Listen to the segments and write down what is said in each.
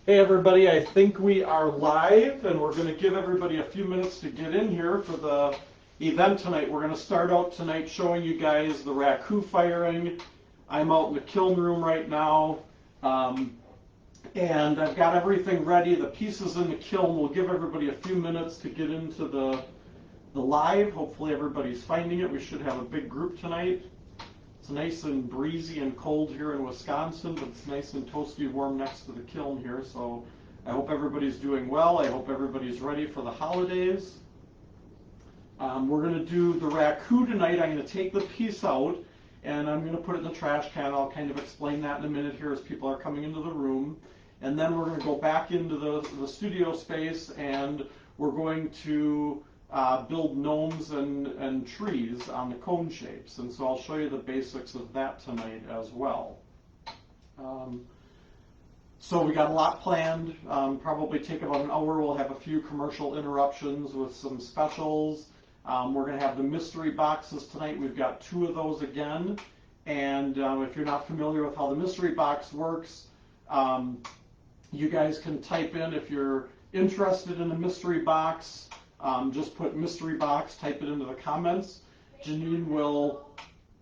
Hey everybody, I think we are live and we're going to give everybody a few minutes to get in here for the event tonight. We're going to start out tonight showing you guys the Raku Firing. I'm out in the kiln room right now and I've got everything ready. The pieces in the kiln. We'll give everybody a few minutes to get into the live. Hopefully everybody's finding it. We should have a big group tonight. It's nice and breezy and cold here in Wisconsin, but it's nice and toasty warm next to the kiln here. So I hope everybody's doing well. I hope everybody's ready for the holidays. We're going to do the Raku tonight. I'm going to take the piece out and I'm going to put it in the trash can. I'll kind of explain that in a minute here as people are coming into the room. And then we're going to go back into the studio space and we're going to build gnomes and trees on the cone shapes. And so I'll show you the basics of that tonight as well. So we got a lot planned. Probably take about an hour. We'll have a few commercial interruptions with some specials. We're going to have the mystery boxes tonight. We've got 2 of those again. And if you're not familiar with how the mystery box works, you guys can type in if you're interested in a mystery box. Just put mystery box, type it into the comments. Janine will,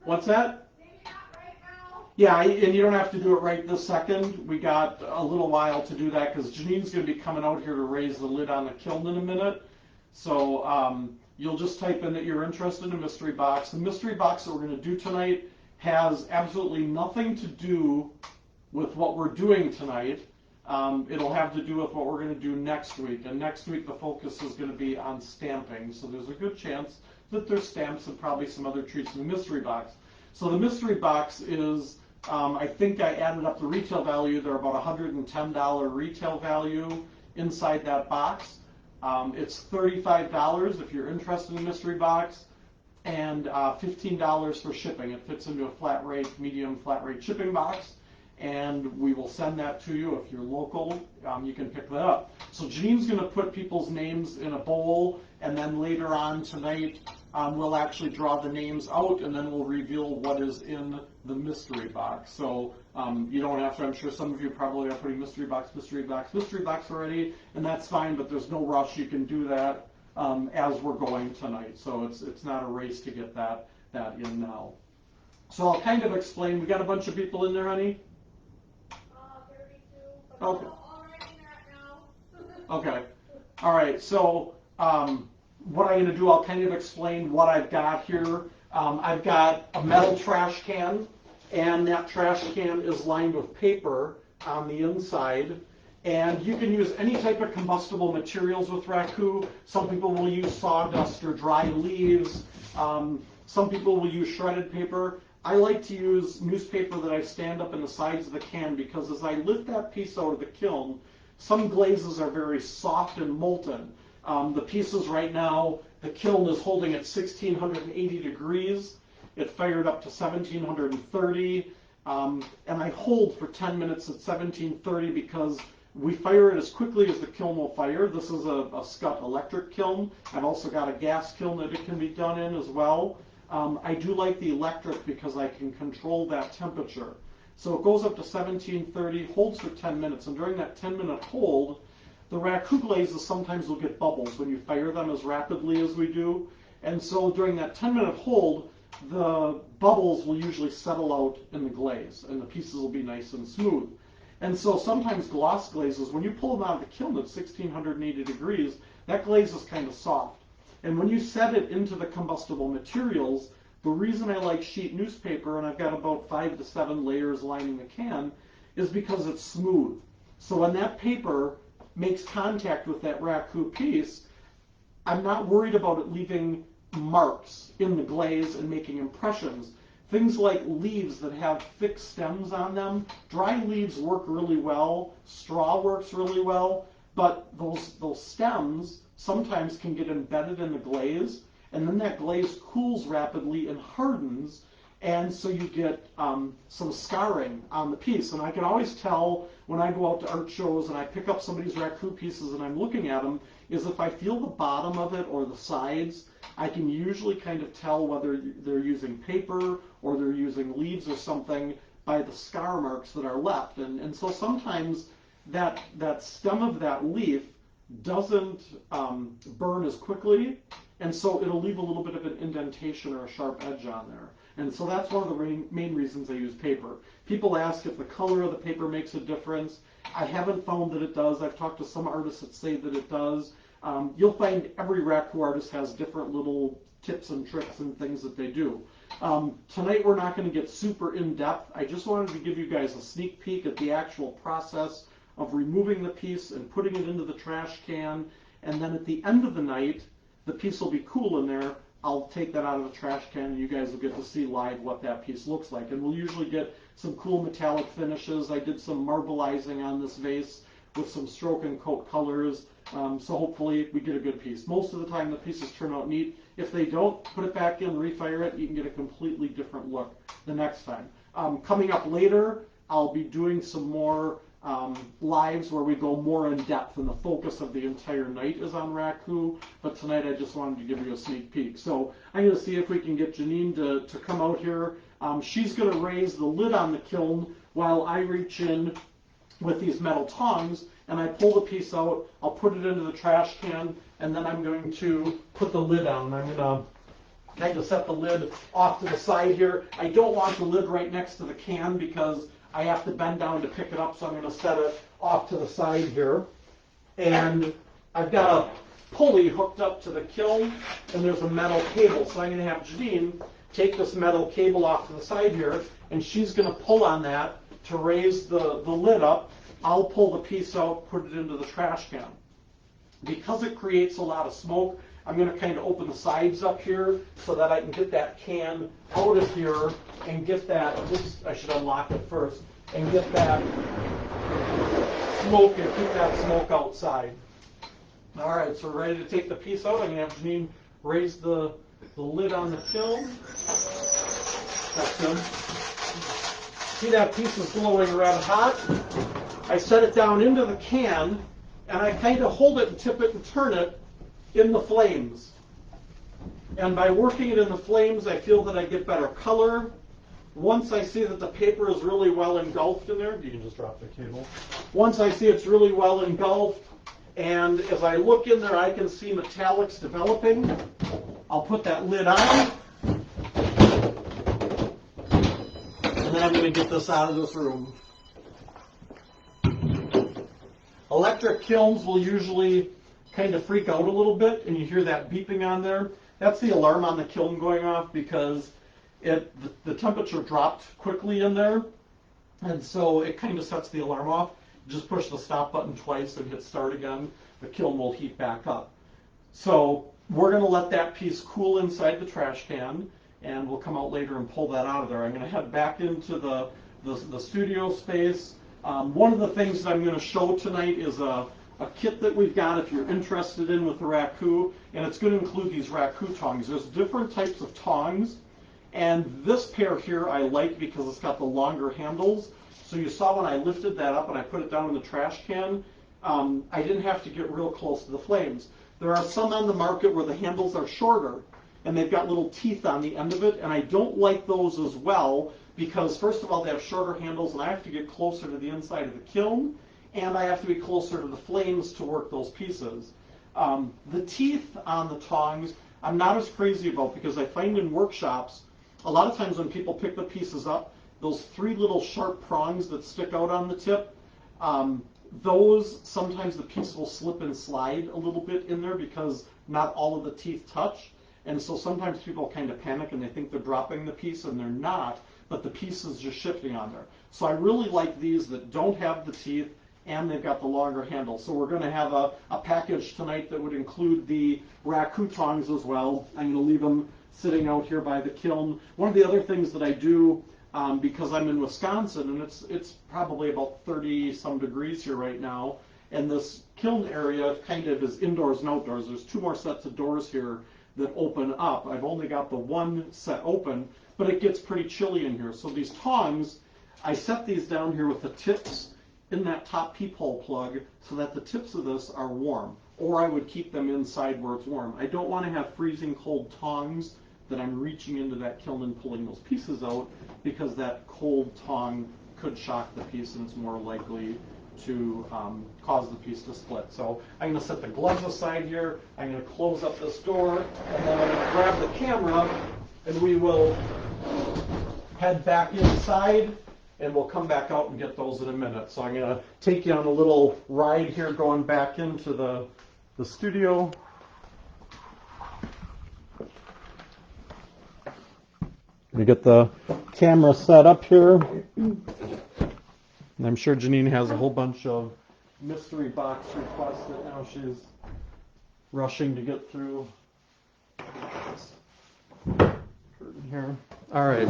what's that? Maybe not right now. Yeah, and you don't have to do it right this second. We got a little while to do that because Janine's going to be coming out here to raise the lid on the kiln in a minute. So you'll just type in that you're interested in a mystery box. The mystery box that we're going to do tonight has absolutely nothing to do with what we're doing tonight. It'll have to do with what we're going to do next week. And next week the focus is going to be on stamping. So there's a good chance that there's stamps and probably some other treats in the mystery box. So the mystery box is, I think I added up the retail value. They're about $110 retail value inside that box. It's $35 if you're interested in a mystery box and $15 for shipping. It fits into a flat rate, medium flat rate shipping box. And we will send that to you. If you're local, you can pick that up. So Janine's going to put people's names in a bowl, and then later on tonight, we'll actually draw the names out, and then we'll reveal what is in the mystery box. So you don't have to, I'm sure some of you probably are putting mystery box already, and that's fine, but there's no rush. You can do that as we're going tonight. So it's not a race to get that in now. So I'll kind of explain. We got a bunch of people in there, honey? 32, but Okay. already not now. Okay. All right. So what I'm going to do, I'll kind of explain what I've got here. I've got a metal trash can, and that trash can is lined with paper on the inside. And you can use any type of combustible materials with Raku. Some people will use sawdust or dry leaves. Some people will use shredded paper. I like to use newspaper that I stand up in the sides of the can because as I lift that piece out of the kiln, some glazes are very soft and molten. The pieces right now, the kiln is holding at 1680 degrees. It fired up to 1730. And I hold for 10 minutes at 1730 because we fire it as quickly as the kiln will fire. This is a Scott electric kiln. I've also got a gas kiln that it can be done in as well. I do like the electric because I can control that temperature. So it goes up to 1730, holds for 10 minutes, and during that 10-minute hold, the Raku Glazes sometimes will get bubbles when you fire them as rapidly as we do. And so during that 10-minute hold, the bubbles will usually settle out in the glaze, and the pieces will be nice and smooth. And so sometimes gloss glazes, when you pull them out of the kiln at 1680 degrees, that glaze is kind of soft. And when you set it into the combustible materials, the reason I like sheet newspaper, and I've got about 5 to 7 layers lining the can, is because it's smooth. So when that paper makes contact with that Raku piece, I'm not worried about it leaving marks in the glaze and making impressions. Things like leaves that have thick stems on them, dry leaves work really well, straw works really well, but those stems sometimes can get embedded in the glaze, and then that glaze cools rapidly and hardens, and so you get some scarring on the piece. And I can always tell when I go out to art shows and I pick up somebody's Raku pieces and I'm looking at them, is if I feel the bottom of it or the sides, I can usually kind of tell whether they're using paper or they're using leaves or something by the scar marks that are left. And so sometimes that stem of that leaf doesn't burn as quickly, and so it'll leave a little bit of an indentation or a sharp edge on there. And so that's one of the main reasons I use paper. People ask if the color of the paper makes a difference. I haven't found that it does. I've talked to some artists that say that it does. You'll find every Raku artist has different little tips and tricks and things that they do. Tonight we're not going to get super in-depth. I just wanted to give you guys a sneak peek at the actual process of removing the piece and putting it into the trash can, and then at the end of the night, the piece will be cool in there. I'll take that out of the trash can, and you guys will get to see live what that piece looks like. And we'll usually get some cool metallic finishes. I did some marbleizing on this vase with some stroke and coat colors, so hopefully we get a good piece. Most of the time the pieces turn out neat. If they don't, put it back in, refire it, you can get a completely different look the next time. Coming up later, I'll be doing some more lives where we go more in depth, and the focus of the entire night is on Raku, but tonight I just wanted to give you a sneak peek. So I'm going to see if we can get Janine to come out here. She's going to raise the lid on the kiln while I reach in with these metal tongs, and I pull the piece out, I'll put it into the trash can, and then I'm going to put the lid on. I'm going to kind of set the lid off to the side here. I don't want the lid right next to the can because I have to bend down to pick it up, so I'm going to set it off to the side here. And I've got a pulley hooked up to the kiln, and there's a metal cable. So I'm going to have Janine take this metal cable off to the side here, and she's going to pull on that to raise the lid up. I'll pull the piece out, put it into the trash can. Because it creates a lot of smoke, I'm going to kind of open the sides up here so that I can get that can out of here and get that, oops, I should unlock it first, and get that smoke and keep that smoke outside. All right, so we're ready to take the piece out. I'm going to have Janine raise the lid on the kiln. That's good. See, that piece is glowing red hot. I set it down into the can, and I kind of hold it and tip it and turn it in the flames. And by working it in the flames, I feel that I get better color. Once I see that the paper is really well engulfed in there, you can just drop the cable. Once I see it's really well engulfed, and as I look in there, I can see metallics developing. I'll put that lid on. And then I'm going to get this out of this room. Electric kilns will usually kind of freak out a little bit, and you hear that beeping on there. That's the alarm on the kiln going off because the temperature dropped quickly in there, and so it kind of sets the alarm off. Just push the stop button twice and hit start again. The kiln will heat back up. So we're going to let that piece cool inside the trash can, and we'll come out later and pull that out of there. I'm going to head back into the studio space. One of the things that I'm going to show tonight is a kit that we've got if you're interested in with the Raku, and it's going to include these Rakutongs. There's different types of tongs, and this pair here I like because it's got the longer handles. So you saw when I lifted that up and I put it down in the trash can, I didn't have to get real close to the flames. There are some on the market where the handles are shorter, and they've got little teeth on the end of it, and I don't like those as well because, first of all, they have shorter handles, and I have to get closer to the inside of the kiln, and I have to be closer to the flames to work those pieces. The teeth on the tongs, I'm not as crazy about because I find in workshops, a lot of times when people pick the pieces up, those three little sharp prongs that stick out on the tip, those, sometimes the piece will slip and slide a little bit in there because not all of the teeth touch. And so sometimes people kind of panic and they think they're dropping the piece, and they're not, but the piece is just shifting on there. So I really like these that don't have the teeth, and they've got the longer handle. So we're going to have a package tonight that would include the Rakutongs as well. I'm going to leave them sitting out here by the kiln. One of the other things that I do, because I'm in Wisconsin, and it's probably about 30-some degrees here right now, and this kiln area kind of is indoors and outdoors. There's two more sets of doors here that open up. I've only got the one set open, but it gets pretty chilly in here. So these tongs, I set these down here with the tips in that top peephole plug so that the tips of this are warm, or I would keep them inside where it's warm. I don't want to have freezing cold tongs that I'm reaching into that kiln and pulling those pieces out, because that cold tong could shock the piece and it's more likely to cause the piece to split. So I'm going to set the gloves aside here. I'm going to close up this door, and then I'm going to grab the camera, and we will head back inside, and we'll come back out and get those in a minute. So I'm going to take you on a little ride here going back into the studio. We get the camera set up here. And I'm sure Janine has a whole bunch of mystery box requests that now she's rushing to get through. Curtain here. All right.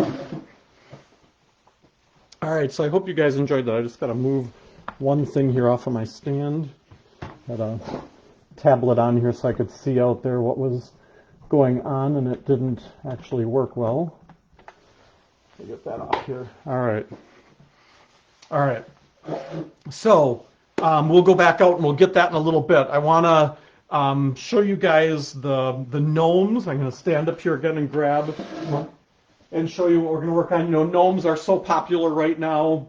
All right, so I hope you guys enjoyed that. I just got to move one thing here off of my stand. Had a tablet on here so I could see out there what was going on, and it didn't actually work well. I'll get that off here. All right. All right. So we'll go back out and we'll get that in a little bit. I want to show you guys the gnomes. I'm going to stand up here again and grab and show you what we're going to work on. You know, gnomes are so popular right now.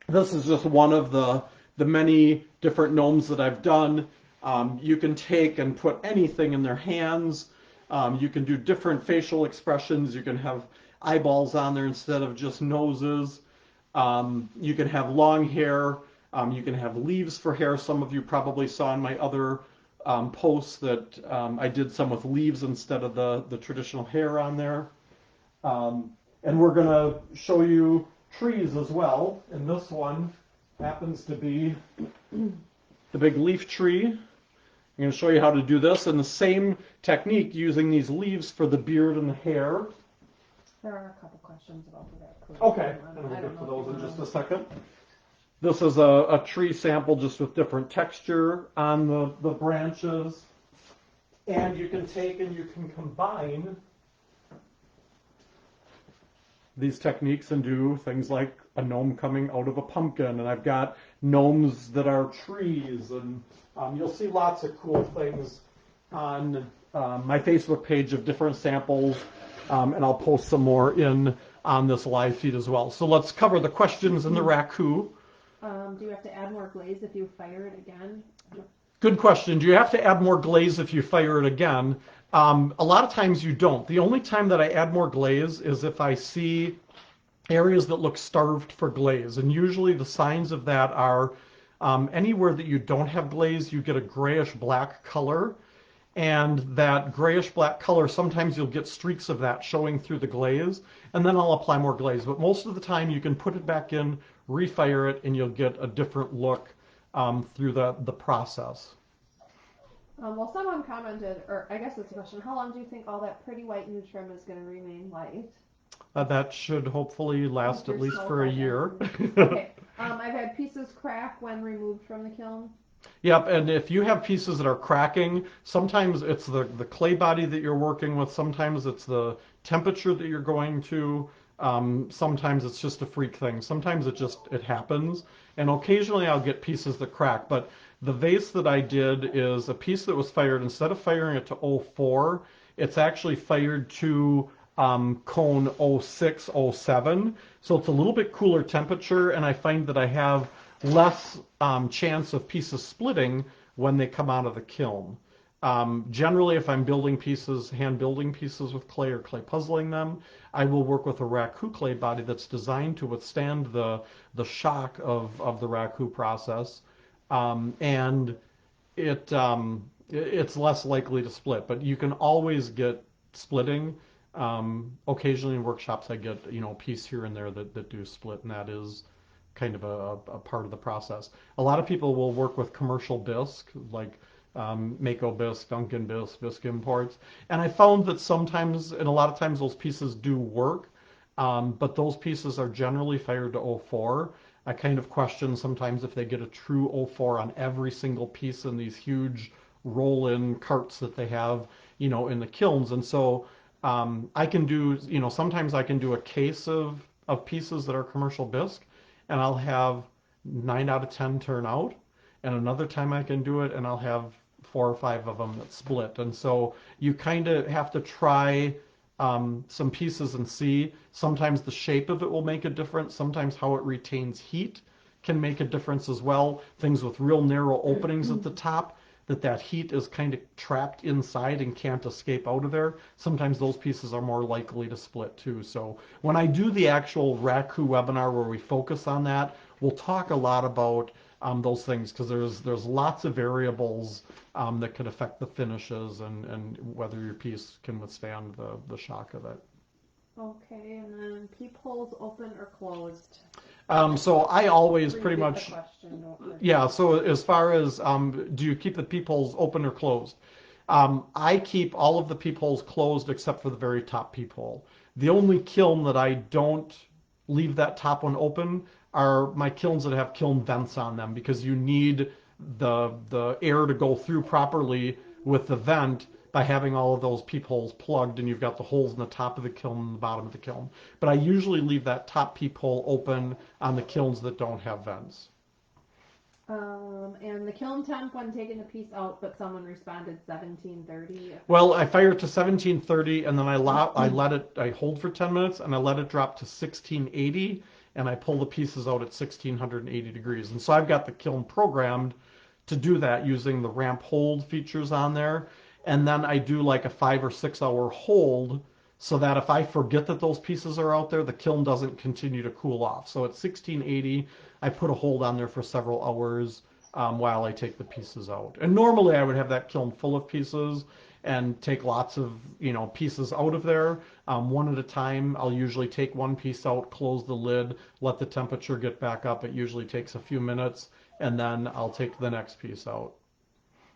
This is just one of the many different gnomes that I've done. You can take and put anything in their hands. You can do different facial expressions. You can have eyeballs on there instead of just noses. You can have long hair. You can have leaves for hair. Some of you probably saw in my other posts that I did some with leaves instead of the traditional hair on there. And we're going to show you trees as well. And this one happens to be the big leaf tree. I'm going to show you how to do this in the same technique using these leaves for the beard and the hair. There are a couple questions about the Raku. Okay, and we'll get to those in just a second. This is a tree sample just with different texture on the branches. And you can take and you can combine these techniques and do things like a gnome coming out of a pumpkin. And I've got gnomes that are trees. And you'll see lots of cool things on my Facebook page of different samples. And I'll post some more on this live feed as well. So let's cover the questions in the Raku. Do you have to add more glaze if you fire it again? Good question. Do you have to add more glaze if you fire it again? A lot of times you don't. The only time that I add more glaze is if I see areas that look starved for glaze. And usually the signs of that are anywhere that you don't have glaze, you get a grayish black color. And that grayish black color, sometimes you'll get streaks of that showing through the glaze, and then I'll apply more glaze. But most of the time you can put it back in, refire it, and you'll get a different look through the process. Well, someone commented, or I guess it's a question, how long do you think all that pretty white new trim is going to remain white? That should hopefully last at least for a year. Okay. I've had pieces crack when removed from the kiln. Yep, and if you have pieces that are cracking, sometimes it's the clay body that you're working with, sometimes it's the temperature that you're going to, sometimes it's just a freak thing. Sometimes it happens, and occasionally I'll get pieces that crack, but the vase that I did is a piece that was fired, instead of firing it to 04, it's actually fired to cone 06, 07, so it's a little bit cooler temperature, and I find that I have less chance of pieces splitting when they come out of the kiln. Generally, if I'm building pieces, hand building pieces with clay or clay puzzling them, I will work with a Raku clay body that's designed to withstand the shock of the Raku process, and it's less likely to split. But you can always get splitting. Occasionally in workshops, I get a piece here and there that do split, and that is kind of a part of the process. A lot of people will work with commercial bisque, like Mako bisque, Duncan bisque, bisque imports, and I found that sometimes, and a lot of times, those pieces do work, but those pieces are generally fired to 04. I kind of question sometimes if they get a true 04 on every single piece in these huge roll-in carts that they have, in the kilns, and so I can do, sometimes I can do a case of pieces that are commercial bisque, and I'll have 9 out of 10 turn out, and another time I can do it and I'll have 4 or 5 of them that split. And so you kind of have to try some pieces and see. Sometimes the shape of it will make a difference. Sometimes how it retains heat can make a difference as well. Things with real narrow openings at the top, that heat is kind of trapped inside and can't escape out of there. Sometimes those pieces are more likely to split too. So when I do the actual Raku webinar where we focus on that, we'll talk a lot about those things, because there's lots of variables that could affect the finishes and whether your piece can withstand the shock of it. Okay, and then peepholes open or closed? So I always pretty Repeat much, the question, don't forget. yeah, so as far as do you keep the peepholes open or closed? I keep all of the peepholes closed except for the very top peephole. The only kiln that I don't leave that top one open are my kilns that have kiln vents on them, because you need the air to go through properly with the vent by having all of those peepholes plugged, and you've got the holes in the top of the kiln and the bottom of the kiln. But I usually leave that top peephole open on the kilns that don't have vents. And the kiln temp when taking a piece out, but someone responded 1730. Well, I fire it to 1730, and then I hold for 10 minutes, and I let it drop to 1680, and I pull the pieces out at 1680 degrees. And so I've got the kiln programmed to do that using the ramp hold features on there. And then I do like a 5 or 6 hour hold, so that if I forget that those pieces are out there, the kiln doesn't continue to cool off. So at 1680, I put a hold on there for several hours while I take the pieces out. And normally I would have that kiln full of pieces and take lots of pieces out of there one at a time. I'll usually take one piece out, close the lid, let the temperature get back up. It usually takes a few minutes, and then I'll take the next piece out.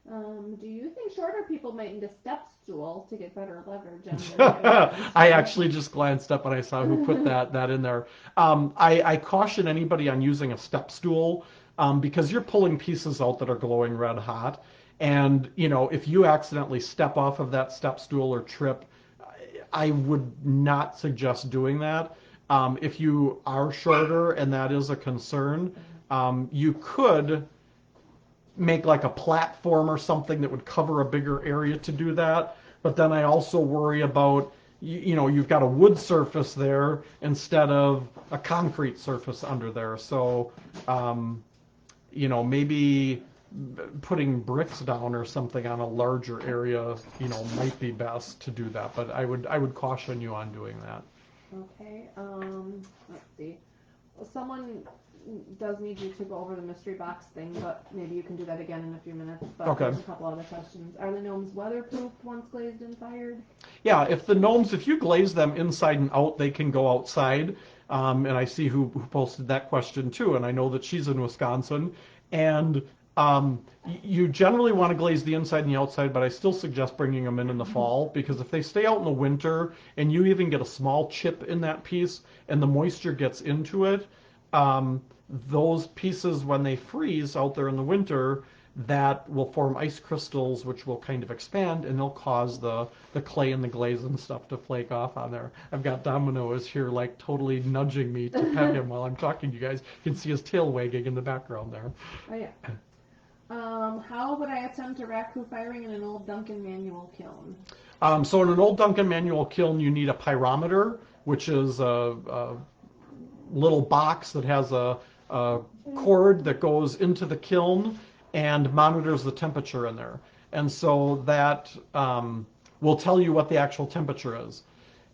Do you think shorter people might need a step stool to get better leverage? I actually just glanced up and I saw who put that in there. I caution anybody on using a step stool because you're pulling pieces out that are glowing red hot. And, if you accidentally step off of that step stool or trip, I would not suggest doing that. If you are shorter and that is a concern, you could make like a platform or something that would cover a bigger area to do that. But then I also worry about, you've got a wood surface there instead of a concrete surface under there. So, maybe putting bricks down or something on a larger area, might be best to do that. But I would caution you on doing that. Okay. Let's see. Someone does need you to go over the mystery box thing, but maybe you can do that again in a few minutes. But Okay. There's a couple other questions. Are the gnomes weatherproof once glazed and fired? Yeah, if you glaze them inside and out, they can go outside. And I see who posted that question too, and I know that she's in Wisconsin. And you generally want to glaze the inside and the outside, but I still suggest bringing them in the fall, because if they stay out in the winter and you even get a small chip in that piece and the moisture gets into it, those pieces, when they freeze out there in the winter, that will form ice crystals, which will kind of expand, and they'll cause the clay and the glaze and stuff to flake off on there. I've got Domino is here, like, totally nudging me to pet him while I'm talking to you guys. You can see his tail wagging in the background there. Oh, yeah. How would I attempt a Raku firing in an old Duncan manual kiln? So in an old Duncan manual kiln, you need a pyrometer, which is a little box that has a cord that goes into the kiln and monitors the temperature in there. And so that will tell you what the actual temperature is.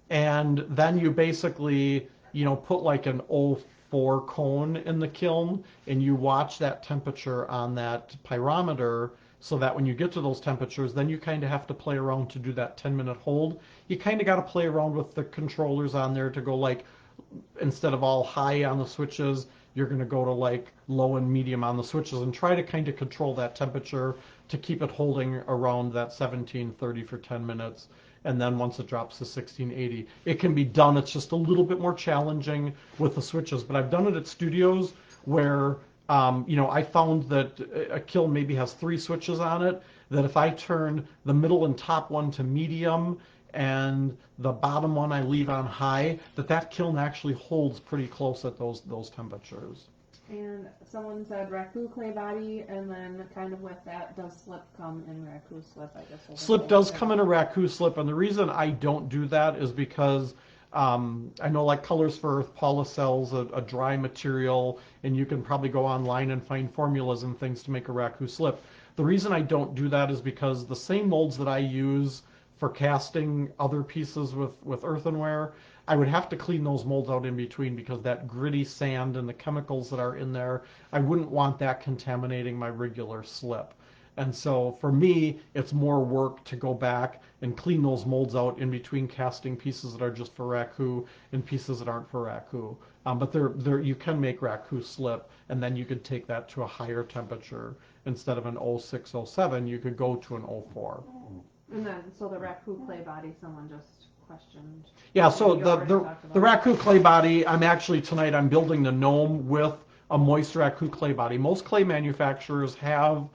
And then you basically, put like an 0.4 cone in the kiln, and you watch that temperature on that pyrometer, so that when you get to those temperatures, then you kind of have to play around to do that 10-minute hold. You kind of got to play around with the controllers on there to go, like, instead of all high on the switches, you're going to go to like low and medium on the switches, and try to kind of control that temperature to keep it holding around that 1730 for 10 minutes. And then once it drops to 1680, it can be done. It's just a little bit more challenging with the switches. But I've done it at studios where, I found that a kiln maybe has 3 switches on it, that if I turn the middle and top one to medium and the bottom one I leave on high, that kiln actually holds pretty close at those temperatures. And someone said Raku clay body, and then kind of with that, does slip come in Raku slip? I guess. Slip does come in a Raku slip, and the reason I don't do that is because I know like Colors for Earth, Paula sells a dry material, and you can probably go online and find formulas and things to make a Raku slip. The reason I don't do that is because the same molds that I use for casting other pieces with earthenware, I would have to clean those molds out in between because that gritty sand and the chemicals that are in there, I wouldn't want that contaminating my regular slip. And so for me, it's more work to go back and clean those molds out in between casting pieces that are just for Raku and pieces that aren't for Raku. But you can make Raku slip, and then you could take that to a higher temperature. Instead of an 06, 07, you could go to an 04. And then, so the Raku clay body, someone just questioned. Yeah, so You already the talked about the Raku clay body, tonight I'm building the Gnome with a moist Raku clay body. Most clay manufacturers have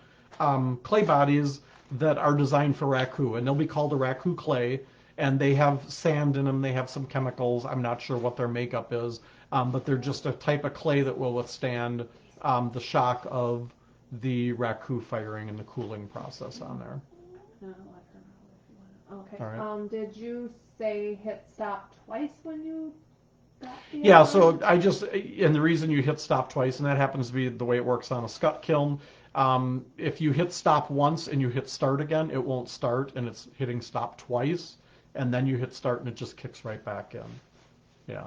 clay bodies that are designed for Raku, and they'll be called a Raku clay, and they have sand in them, they have some chemicals, I'm not sure what their makeup is, but they're just a type of clay that will withstand the shock of the Raku firing and the cooling process on there. No, let her know if you want. Okay. All right. Did you say hit stop twice when you got the Yeah, alarm? so and the reason you hit stop twice, and that happens to be the way it works on a scut kiln, if you hit stop once and you hit start again, it won't start, and it's hitting stop twice, and then you hit start and it just kicks right back in. Yeah.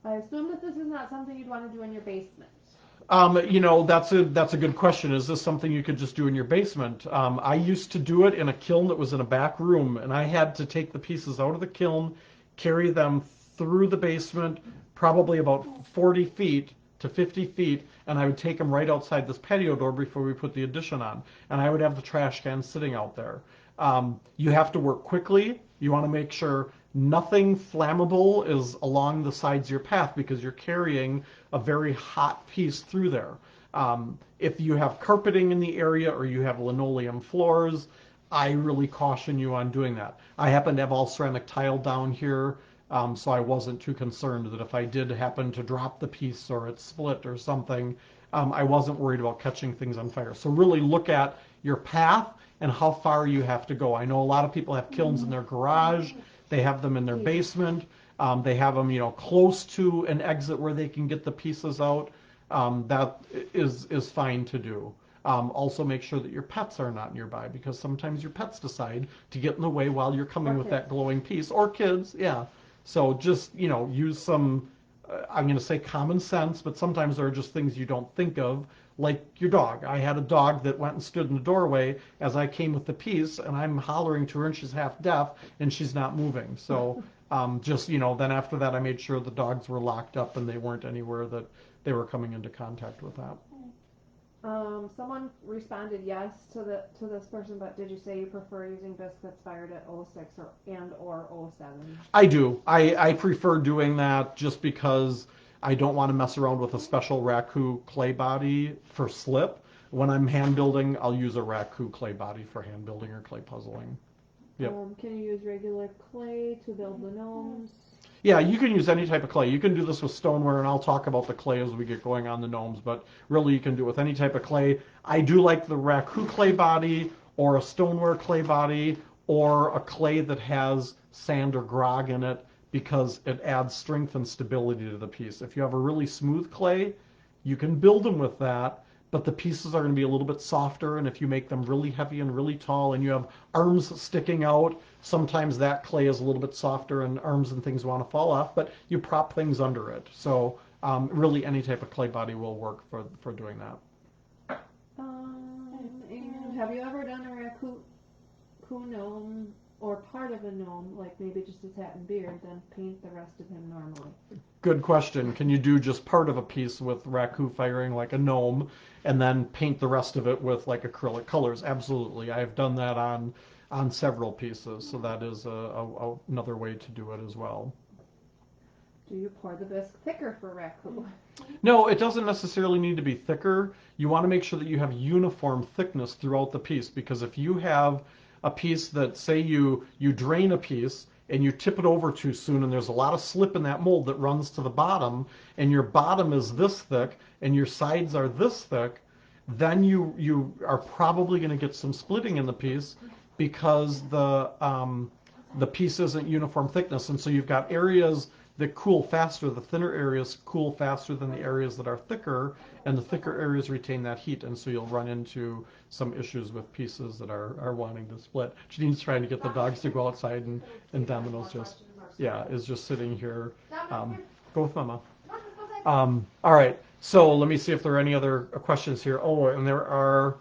I assume that this is not something you'd want to do in your basement. That's a good question. Is this something you could just do in your basement? I used to do it in a kiln that was in a back room, and I had to take the pieces out of the kiln, carry them through the basement, probably about 40 feet to 50 feet, and I would take them right outside this patio door before we put the addition on, and I would have the trash can sitting out there. You have to work quickly. You want to make sure nothing flammable is along the sides of your path because you're carrying a very hot piece through there. If you have carpeting in the area or you have linoleum floors, I really caution you on doing that. I happen to have all ceramic tile down here, so I wasn't too concerned that if I did happen to drop the piece or it split or something, I wasn't worried about catching things on fire. So really look at your path and how far you have to go. I know a lot of people have kilns in their garage. They have them in their basement. They have them, close to an exit where they can get the pieces out. That is fine to do. Also make sure that your pets are not nearby because sometimes your pets decide to get in the way while you're coming with that glowing piece. Or kids, yeah. So just, use some, I'm going to say common sense, but sometimes there are just things you don't think of, like your dog. I had a dog that went and stood in the doorway as I came with the piece, and I'm hollering to her, and she's half deaf, and she's not moving. So then after that, I made sure the dogs were locked up and they weren't anywhere that they were coming into contact with that. Someone responded yes to this person, but did you say you prefer using biscuits fired at 06 or 07? I do. I prefer doing that just because I don't want to mess around with a special Raku clay body for slip. When I'm hand building, I'll use a Raku clay body for hand building or clay puzzling. Yep. Can you use regular clay to build the gnomes? Yeah, you can use any type of clay. You can do this with stoneware, and I'll talk about the clay as we get going on the gnomes, but really you can do it with any type of clay. I do like the Raku clay body or a stoneware clay body or a clay that has sand or grog in it because it adds strength and stability to the piece. If you have a really smooth clay, you can build them with that, but the pieces are going to be a little bit softer, and if you make them really heavy and really tall and you have arms sticking out, sometimes that clay is a little bit softer and arms and things want to fall off, but you prop things under it. So really any type of clay body will work for doing that. And have you ever done a Raku gnome or part of a gnome, like maybe just his hat and beard, then paint the rest of him normally? Good question. Can you do just part of a piece with Raku firing like a gnome and then paint the rest of it with like acrylic colors? Absolutely. I've done that on several pieces, so that is another way to do it as well. Do you pour the bisque thicker for Raku? No, it doesn't necessarily need to be thicker. You want to make sure that you have uniform thickness throughout the piece, because if you have a piece that, say you drain a piece and you tip it over too soon and there's a lot of slip in that mold that runs to the bottom, and your bottom is this thick and your sides are this thick, then you are probably going to get some splitting in the piece because the piece isn't uniform thickness, and so you've got areas that cool faster. The thinner areas cool faster than the areas that are thicker, and the thicker areas retain that heat, and so you'll run into some issues with pieces that are wanting to split. Janine's trying to get the dogs to go outside, and Domino's is just sitting here. Go with Mama. All right, so let me see if there are any other questions here. Oh, and there are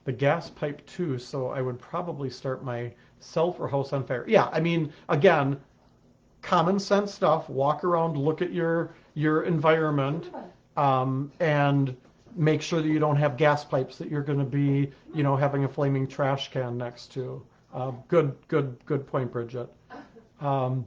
the gas pipe too, so I would probably start myself or house on fire. Yeah, I mean, again, common sense stuff. Walk around, look at your environment, and make sure that you don't have gas pipes that you're going to be, having a flaming trash can next to. Good point, Bridget. And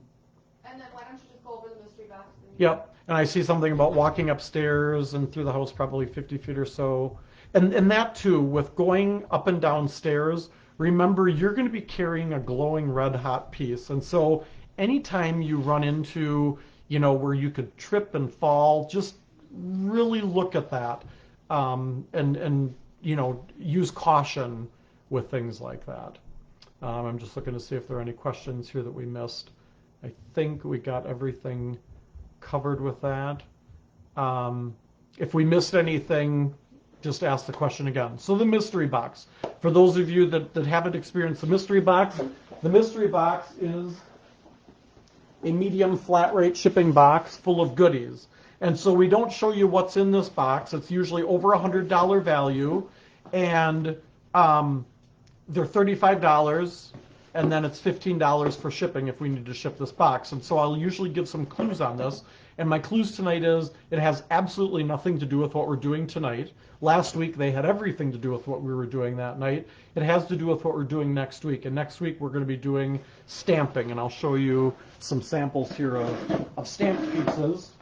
then why don't you just go over the mystery box? Yep. And I see something about walking upstairs and through the house probably 50 feet or so. And that too, with going up and down stairs, remember you're going to be carrying a glowing red hot piece. And so anytime you run into, where you could trip and fall, just really look at that. And use caution with things like that. I'm just looking to see if there are any questions here that we missed. I think we got everything covered with that. If we missed anything, just ask the question again. So the mystery box. For those of you that haven't experienced the mystery box is a medium flat rate shipping box full of goodies. And so we don't show you what's in this box. It's usually over $100 value, and they're $35, and then it's $15 for shipping if we need to ship this box. And so I'll usually give some clues on this. And my clues tonight is it has absolutely nothing to do with what we're doing tonight. Last week they had everything to do with what we were doing that night. It has to do with what we're doing next week. And next week we're going to be doing stamping, and I'll show you some samples here of stamped pieces.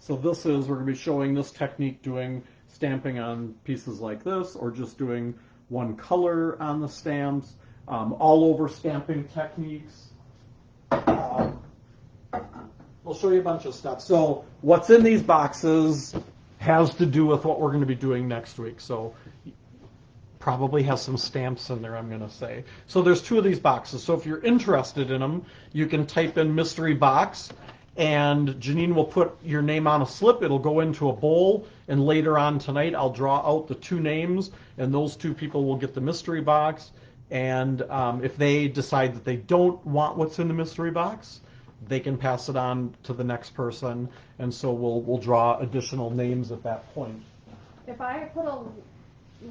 So we're going to be showing this technique doing stamping on pieces like this, or just doing one color on the stamps, all over stamping techniques. We'll show you a bunch of stuff. So what's in these boxes has to do with what we're going to be doing next week. So probably has some stamps in there, I'm going to say. So there's 2 of these boxes. So if you're interested in them, you can type in mystery box, and Janine will put your name on a slip. It'll go into a bowl, and later on tonight I'll draw out the 2 names, and those 2 people will get the mystery box. And if they decide that they don't want what's in the mystery box, they can pass it on to the next person, and so we'll draw additional names at that point. If I put a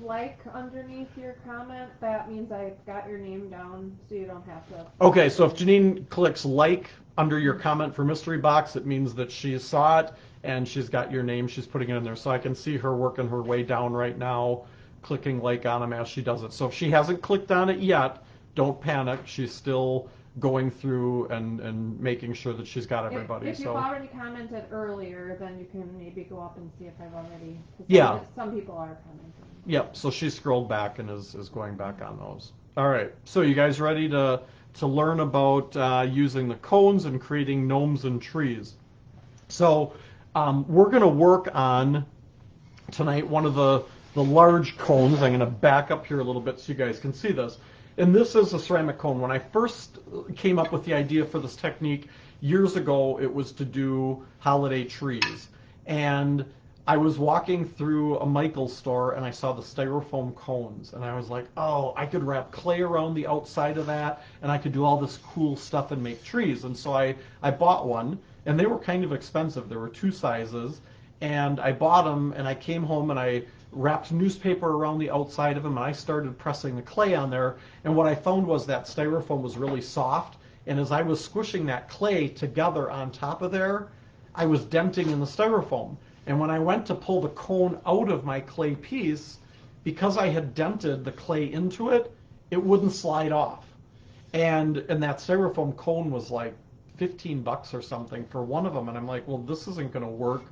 like underneath your comment, that means I got your name down, so you don't have to. Okay, so if Janine clicks like under your comment for mystery box, it means that she saw it and she's got your name, she's putting it in there. So I can see her working her way down right now, clicking like on them as she does it. So if she hasn't clicked on it yet, don't panic. She's still going through and making sure that she's got everybody. If you've already commented earlier, then you can maybe go up and see if I've already. Yeah. Some people are commenting. Yep, so she scrolled back and is going back on those. All right, so you guys ready to learn about using the cones and creating gnomes and trees? So we're going to work on tonight one of the large cones. I'm going to back up here a little bit so you guys can see this. And this is a ceramic cone. When I first came up with the idea for this technique years ago, it was to do holiday trees. And I was walking through a Michael's store and I saw the styrofoam cones, and I was like, oh, I could wrap clay around the outside of that, and I could do all this cool stuff and make trees. And so I bought one, and they were kind of expensive. There were 2 sizes, and I bought them, and I came home and I wrapped newspaper around the outside of them, and I started pressing the clay on there. And what I found was that styrofoam was really soft, and as I was squishing that clay together on top of there, I was denting in the styrofoam. And when I went to pull the cone out of my clay piece, because I had dented the clay into it, it wouldn't slide off. And that styrofoam cone was like $15 or something for one of them. And I'm like, well, this isn't going to work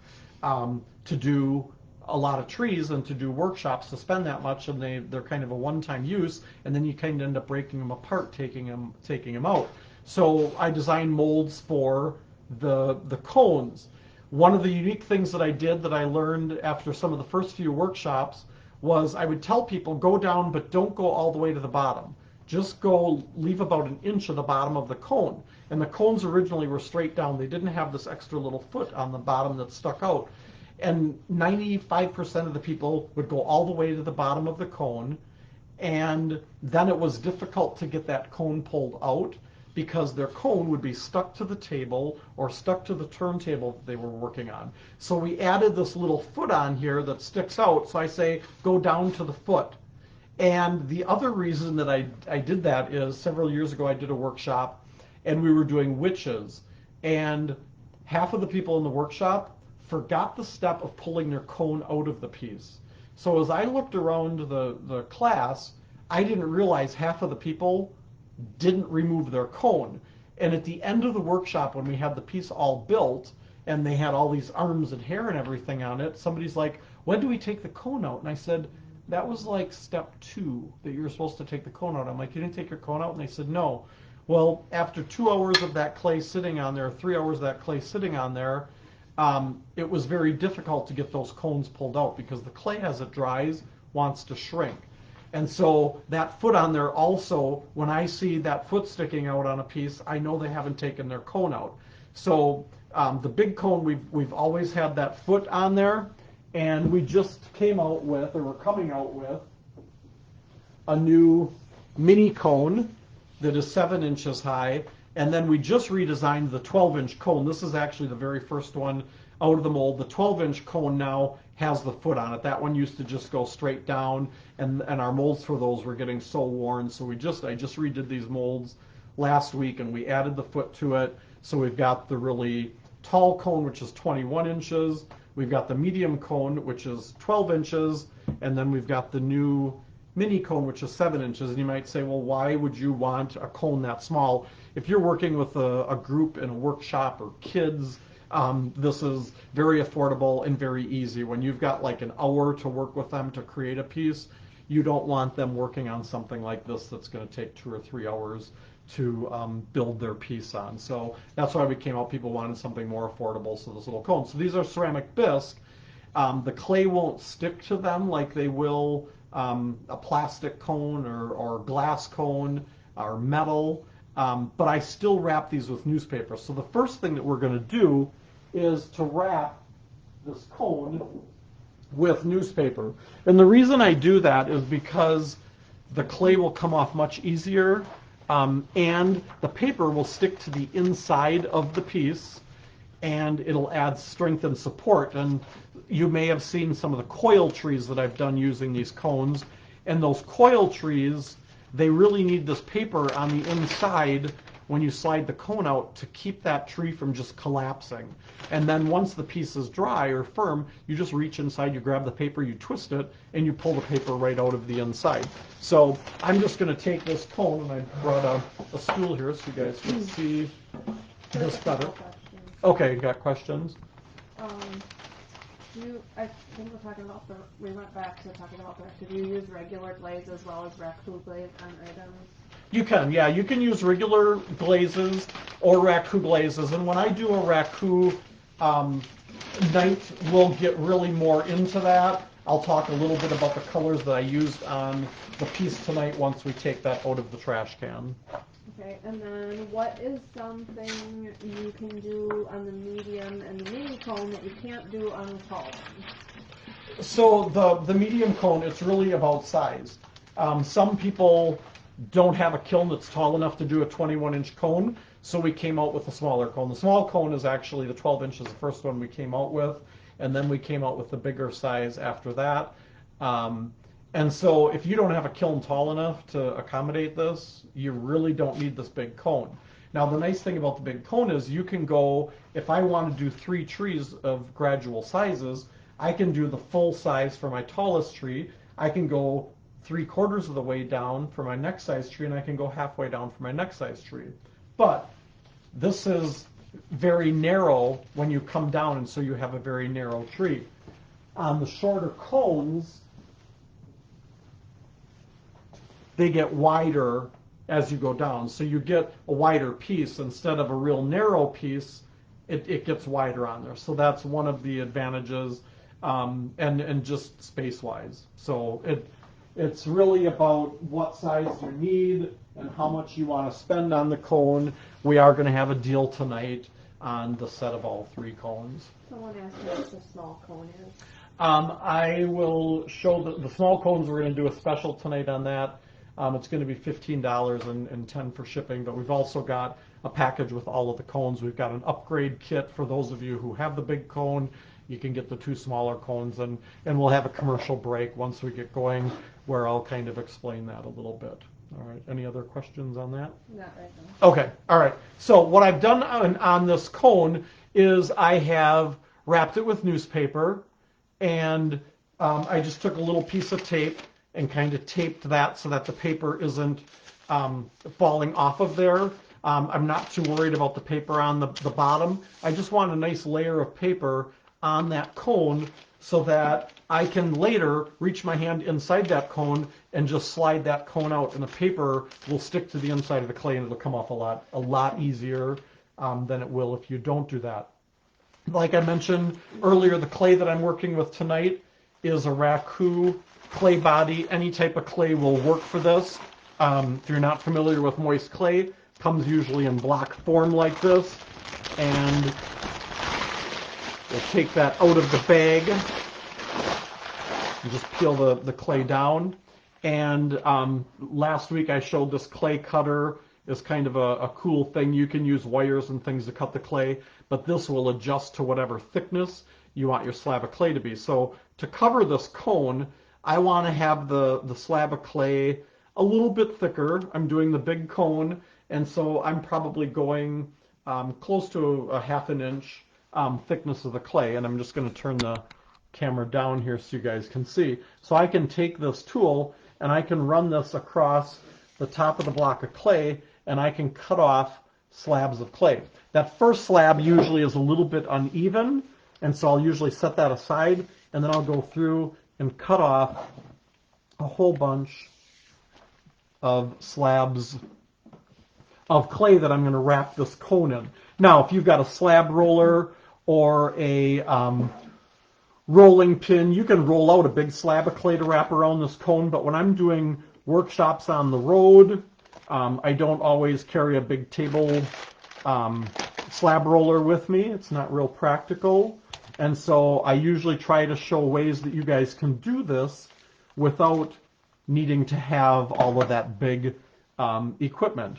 to do a lot of trees and to do workshops to spend that much. And they're kind of a one-time use. And then you kind of end up breaking them apart, taking them out. So I designed molds for the cones. One of the unique things that I did that I learned after some of the first few workshops was I would tell people, go down, but don't go all the way to the bottom. just go leave about an inch of the bottom of the cone. And the cones originally were straight down. They didn't have this extra little foot on the bottom that stuck out. And 95% of the people would go all the way to the bottom of the cone, and then it was difficult to get that cone pulled out because their cone would be stuck to the table or stuck to the turntable that they were working on. So we added this little foot on here that sticks out, so I say go down to the foot. And the other reason that I did that is several years ago I did a workshop and we were doing witches, and half of the people in the workshop forgot the step of pulling their cone out of the piece. So as I looked around the class, I didn't realize half of the people didn't remove their cone. And at the end of the workshop, when we had the piece all built and they had all these arms and hair and everything on it, somebody's like, when do we take the cone out? And I said, that was like step 2, that you were supposed to take the cone out. I'm like, you didn't take your cone out? And they said, no. Well, after 2 hours of that clay sitting on there, 3 hours of that clay sitting on there, it was very difficult to get those cones pulled out because the clay, as it dries, wants to shrink. And so that foot on there also, when I see that foot sticking out on a piece, I know they haven't taken their cone out. So the big cone, we've always had that foot on there, and we just came out with, or we're coming out with, a new mini cone that is 7 inches high. And then we just redesigned the 12-inch cone. This is actually the very first one out of the mold. The 12-inch cone now has the foot on it. That one used to just go straight down, and our molds for those were getting so worn. So I just redid these molds last week, and we added the foot to it. So we've got the really tall cone, which is 21 inches. We've got the medium cone, which is 12 inches. And then we've got the new mini cone, which is 7 inches. And you might say, well, why would you want a cone that small? If you're working with a group in a workshop or kids, this is very affordable and very easy. When you've got like an hour to work with them to create a piece, you don't want them working on something like this that's going to take 2 or 3 hours to build their piece on. So that's why we came out. People wanted something more affordable, so this little cone. So these are ceramic bisque. The clay won't stick to them like they will a plastic cone or glass cone or metal. But I still wrap these with newspaper. So the first thing that we're going to do is to wrap this cone with newspaper. And the reason I do that is because the clay will come off much easier, and the paper will stick to the inside of the piece, and it'll add strength and support. And you may have seen some of the coil trees that I've done using these cones, and those coil trees, they really need this paper on the inside when you slide the cone out to keep that tree from just collapsing. And then once the piece is dry or firm, you just reach inside, you grab the paper, you twist it, and you pull the paper right out of the inside. So I'm just going to take this cone, and I brought a stool here so you guys can see this better. Okay, got questions? I think we went back to talking about the, do you use regular glaze as well as Raku glaze on items? You can, yeah. You can use regular glazes or Raku glazes. And when I do a Raku night, we'll get really more into that. I'll talk a little bit about the colors that I used on the piece tonight once we take that out of the trash can. Okay, and then what is something you can do on the medium and the mini cone that you can't do on the tall one? So the medium cone, it's really about size. Some people don't have a kiln that's tall enough to do a 21-inch cone, so we came out with a smaller cone. The small cone is actually the 12 inches, the first one we came out with, and then we came out with the bigger size after that. And so if you don't have a kiln tall enough to accommodate this, you really don't need this big cone. Now the nice thing about the big cone is you can go, if I want to do 3 trees of gradual sizes, I can do the full size for my tallest tree. I can go 3/4 of the way down for my next size tree, and I can go halfway down for my next size tree. But this is very narrow when you come down, and so you have a very narrow tree. On the shorter cones, they get wider as you go down. So you get a wider piece instead of a real narrow piece. It gets wider on there. So that's one of the advantages, and just space-wise. So it's really about what size you need and how much you want to spend on the cone, we are going to have a deal tonight on the set of all 3 cones. Someone asked me what the small cone is. I will show the small cones. We're going to do a special tonight on that. It's going to be $15 and $10 for shipping, but we've also got a package with all of the cones. We've got an upgrade kit for those of you who have the big cone. You can get the 2 smaller cones, and we'll have a commercial break once we get going where I'll kind of explain that a little bit. All right, any other questions on that? Not right now. Okay, all right. So what I've done on this cone is I have wrapped it with newspaper, and I just took a little piece of tape and kind of taped that so that the paper isn't falling off of there. I'm not too worried about the paper on the bottom. I just want a nice layer of paper on that cone so that I can later reach my hand inside that cone and just slide that cone out, and the paper will stick to the inside of the clay and it'll come off a lot easier than it will if you don't do that. Like I mentioned earlier, the clay that I'm working with tonight is a Raku clay body. Any type of clay will work for this. If you're not familiar with moist clay, it comes usually in block form like this, and we'll take that out of the bag and just peel the clay down. And last week I showed this clay cutter is kind of a cool thing. You can use wires and things to cut the clay, but this will adjust to whatever thickness you want your slab of clay to be. So to cover this cone, I want to have the slab of clay a little bit thicker. I'm doing the big cone, and so I'm probably going close to a 1/2 inch thickness of the clay, and I'm just going to turn the camera down here so you guys can see. So I can take this tool and I can run this across the top of the block of clay, and I can cut off slabs of clay. That first slab usually is a little bit uneven, and so I'll usually set that aside, and then I'll go through and cut off a whole bunch of slabs of clay that I'm going to wrap this cone in. Now, if you've got a slab roller or a rolling pin, you can roll out a big slab of clay to wrap around this cone, but when I'm doing workshops on the road, I don't always carry a big table slab roller with me. It's not real practical, and so I usually try to show ways that you guys can do this without needing to have all of that big equipment.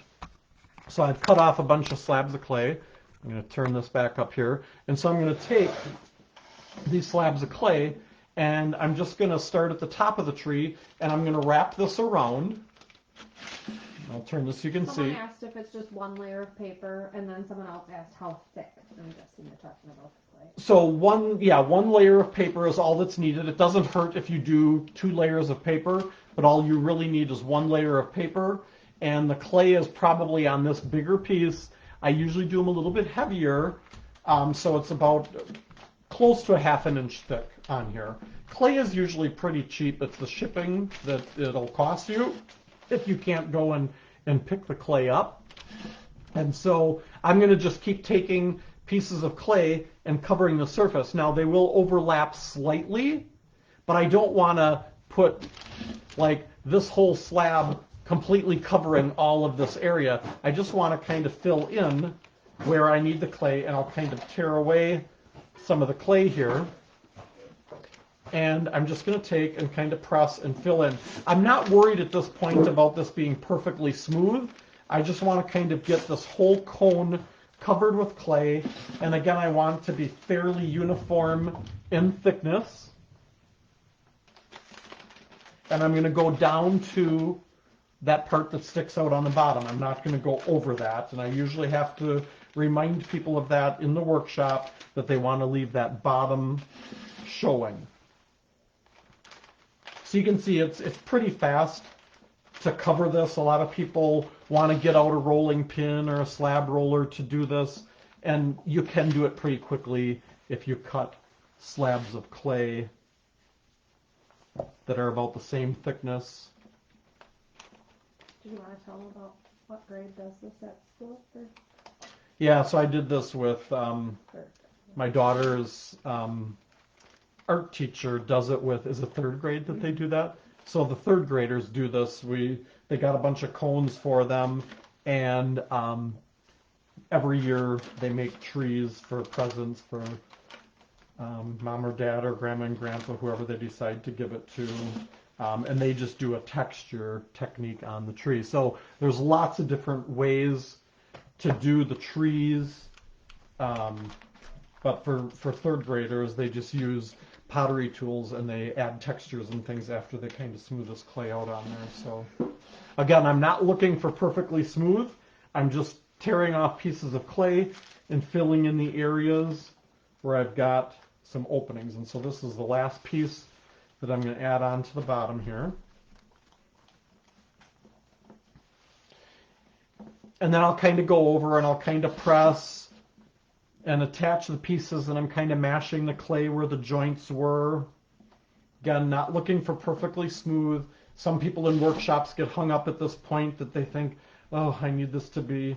So I've cut off a bunch of slabs of clay. I'm going to turn this back up here, and so I'm going to take these slabs of clay, and I'm just going to start at the top of the tree, and I'm going to wrap this around. I'll turn this so you can Someone see. asked if it's just one layer of paper, and then someone else asked how thick. I'm guessing they're talking about the clay. So one layer of paper is all that's needed. It doesn't hurt if you do 2 layers of paper, but all you really need is 1 layer of paper, and the clay is probably on this bigger piece. I usually do them a little bit heavier, so it's about close to a 1/2 inch thick on here. Clay is usually pretty cheap. It's the shipping that it'll cost you if you can't go and pick the clay up. And so I'm going to just keep taking pieces of clay and covering the surface. Now they will overlap slightly, but I don't want to put like this whole slab completely covering all of this area. I just want to kind of fill in where I need the clay, and I'll kind of tear away some of the clay here. And I'm just going to take and kind of press and fill in. I'm not worried at this point about this being perfectly smooth. I just want to kind of get this whole cone covered with clay. And again, I want it to be fairly uniform in thickness. And I'm going to go down to that part that sticks out on the bottom. I'm not going to go over that. And I usually have to remind people of that in the workshop, that they want to leave that bottom showing. So you can see it's pretty fast to cover this. A lot of people want to get out a rolling pin or a slab roller to do this, and you can do it pretty quickly if you cut slabs of clay that are about the same thickness. Do you want to tell them about what grade does this at school? Yeah, so I did this with my daughter's art teacher does it with, is it 3rd grade that they do that? So the 3rd graders do this. We They got a bunch of cones for them, and every year they make trees for presents for mom or dad or grandma and grandpa, whoever they decide to give it to. And they just do a texture technique on the tree. So there's lots of different ways to do the trees. But for third graders, they just use pottery tools and they add textures and things after they kind of smooth this clay out on there. So again, I'm not looking for perfectly smooth. I'm just tearing off pieces of clay and filling in the areas where I've got some openings. And so this is the last piece that I'm going to add on to the bottom here. And then I'll kind of go over and I'll kind of press and attach the pieces, and I'm kind of mashing the clay where the joints were. Again, not looking for perfectly smooth. Some people in workshops get hung up at this point that they think, oh, I need this to be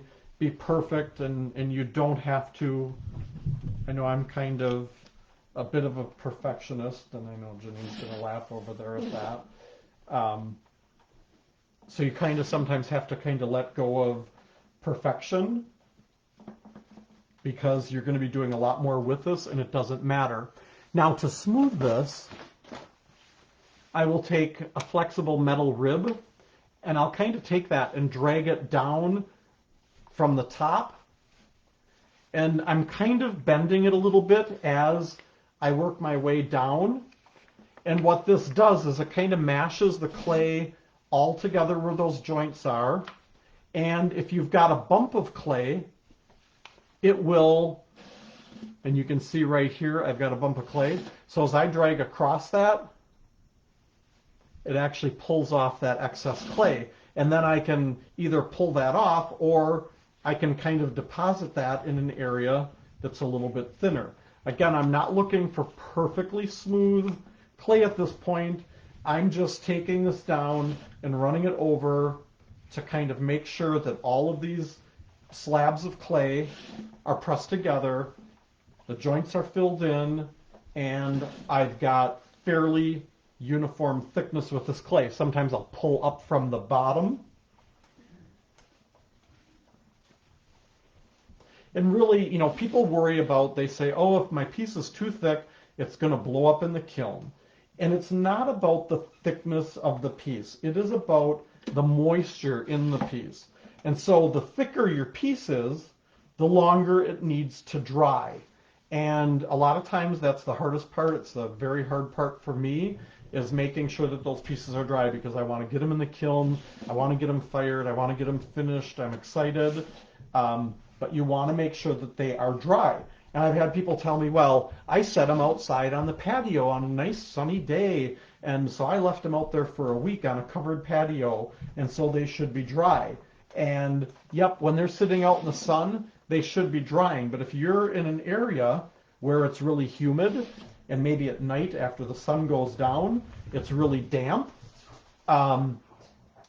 perfect, and you don't have to. I know I'm kind of a bit of a perfectionist, and I know Janine's going to laugh over there at that. So you kind of sometimes have to kind of let go of perfection, because you're going to be doing a lot more with this, and it doesn't matter. Now, to smooth this, I will take a flexible metal rib, and I'll kind of take that and drag it down from the top, and I'm kind of bending it a little bit as I work my way down. And what this does is it kind of mashes the clay all together where those joints are. And if you've got a bump of clay, it will, and you can see right here, I've got a bump of clay. So as I drag across that, it actually pulls off that excess clay. And then I can either pull that off, or I can kind of deposit that in an area that's a little bit thinner. Again, I'm not looking for perfectly smooth clay at this point. I'm just taking this down and running it over to kind of make sure that all of these slabs of clay are pressed together, the joints are filled in, and I've got fairly uniform thickness with this clay. Sometimes I'll pull up from the bottom. And really, you know, people worry about, they say, oh, if my piece is too thick, it's going to blow up in the kiln. And it's not about the thickness of the piece. It is about the moisture in the piece. And so the thicker your piece is, the longer it needs to dry. And a lot of times that's the hardest part. It's the very hard part for me, is making sure that those pieces are dry, because I want to get them in the kiln, I want to get them fired, I want to get them finished, I'm excited. But you want to make sure that they are dry. And I've had people tell me, well, I set them outside on the patio on a nice sunny day, and so I left them out there for a week on a covered patio, and so they should be dry. And yep, when they're sitting out in the sun, they should be drying. But if you're in an area where it's really humid, and maybe at night after the sun goes down, it's really damp,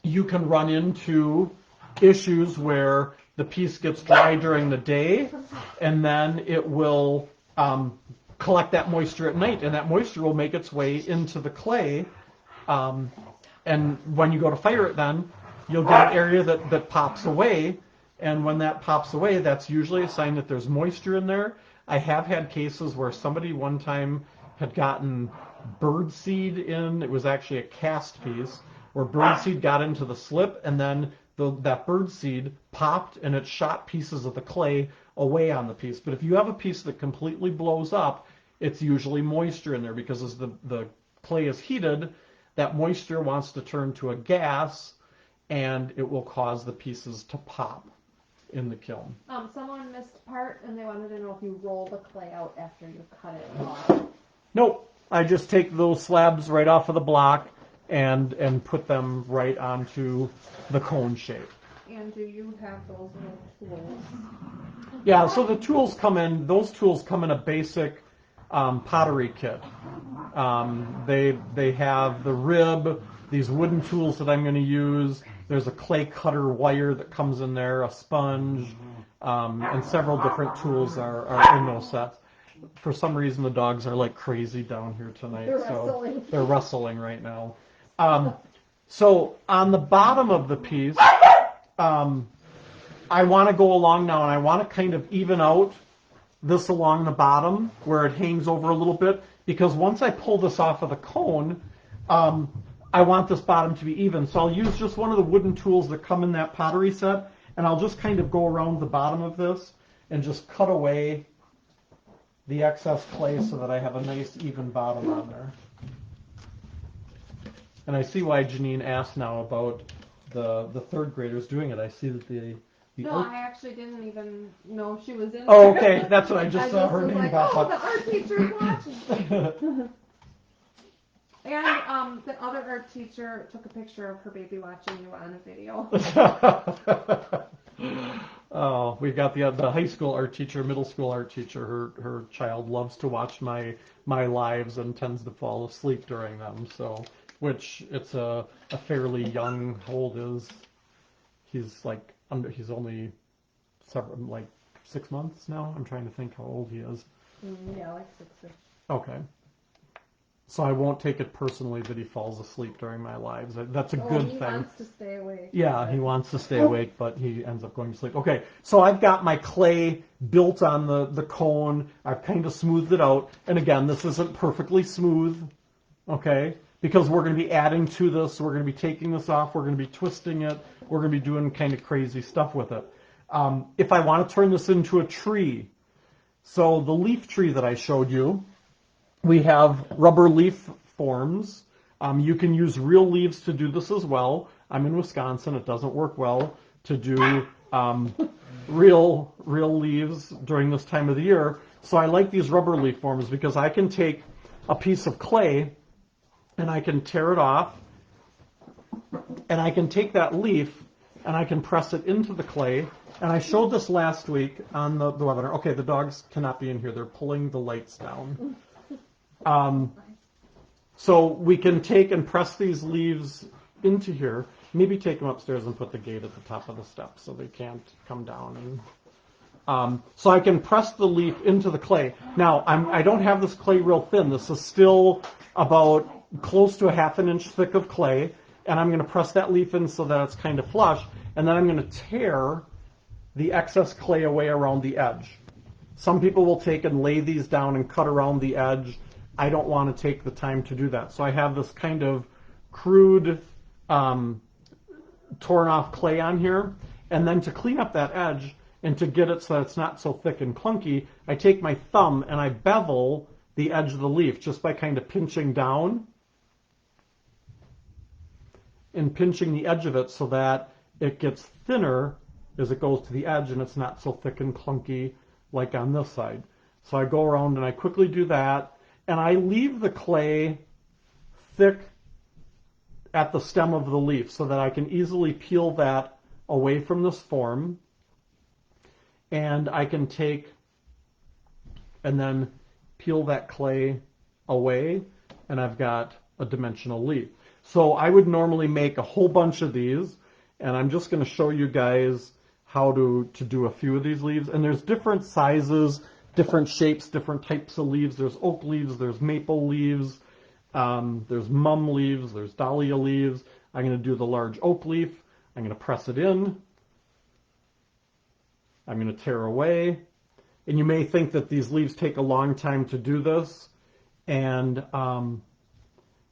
you can run into issues where the piece gets dry during the day, and then it will collect that moisture at night, and that moisture will make its way into the clay. And when you go to fire it, then you'll get an area that pops away, and when that pops away, that's usually a sign that there's moisture in there. I have had cases where somebody one time had gotten bird seed in. It was actually a cast piece where bird seed got into the slip, and then that bird seed popped and it shot pieces of the clay away on the piece. But if you have a piece that completely blows up, it's usually moisture in there, because as the clay is heated, that moisture wants to turn to a gas, and it will cause the pieces to pop in the kiln. Someone missed a part, and they wanted to know if you roll the clay out after you cut it off. Nope. I just take those slabs right off of the block and put them right onto the cone shape. And do you have those little tools? Yeah, so the tools come in, those tools come in a basic pottery kit. They have the rib, these wooden tools that I'm going to use. There's a clay cutter wire that comes in there, a sponge, and several different tools are in those sets. For some reason, the dogs are like crazy down here tonight. They're wrestling. They're wrestling right now. So on the bottom of the piece, I want to go along now and I want to kind of even out this along the bottom where it hangs over a little bit, because once I pull this off of the cone, I want this bottom to be even. So I'll use just one of the wooden tools that come in that pottery set, and I'll just kind of go around the bottom of this and just cut away the excess clay so that I have a nice even bottom on there. And I see why Janine asked now about the third graders doing it. I see that the No, I actually didn't even know she was in there. Oh, okay. That's what I just saw her was name like, pop oh, up. the art teacher's watching. And the other art teacher took a picture of her baby watching you on a video. Oh, we've got the high school art teacher, middle school art teacher. Her child loves to watch my lives and tends to fall asleep during them. So, which it's a fairly young. How old is? He's like he's only like 6 months now. I'm trying to think how old he is. Yeah, like 6. Okay. So I won't take it personally that he falls asleep during my lives. That's a good He thing. wants to stay awake. Yeah, he wants to stay awake, but he ends up going to sleep. Okay, so I've got my clay built on the cone. I've kind of smoothed it out. And again, this isn't perfectly smooth, okay? Because we're going to be adding to this. We're going to be taking this off. We're going to be twisting it. We're going to be doing kind of crazy stuff with it. If I want to turn this into a tree, so the leaf tree that I showed you, we have rubber leaf forms. You can use real leaves to do this as well. I'm in Wisconsin. It doesn't work well to do real leaves during this time of the year. So I like these rubber leaf forms because I can take a piece of clay and I can tear it off, and I can take that leaf and I can press it into the clay. And I showed this last week on the webinar. Okay, the dogs cannot be in here. They're pulling the lights down. So we can take and press these leaves into here. Maybe take them upstairs and put the gate at the top of the steps so they can't come down. And so I can press the leaf into the clay. Now I don't have this clay real thin. This is still about close to a ½ inch thick of clay, and I'm going to press that leaf in so that it's kind of flush, and then I'm going to tear the excess clay away around the edge. Some people will take and lay these down and cut around the edge. I don't want to take the time to do that. So I have this kind of crude, torn off clay on here. And then to clean up that edge and to get it so that it's not so thick and clunky, I take my thumb and I bevel the edge of the leaf just by kind of pinching down and pinching the edge of it so that it gets thinner as it goes to the edge and it's not so thick and clunky like on this side. So I go around and I quickly do that. And I leave the clay thick at the stem of the leaf so that I can easily peel that away from this form. And I can take and then peel that clay away, and I've got a dimensional leaf. So I would normally make a whole bunch of these, and I'm just going to show you guys how to do a few of these leaves. And there's different sizes, different shapes, different types of leaves. There's oak leaves, there's maple leaves, there's mum leaves, there's dahlia leaves. I'm going to do the large oak leaf. I'm going to press it in. I'm going to tear away. And you may think that these leaves take a long time to do this, and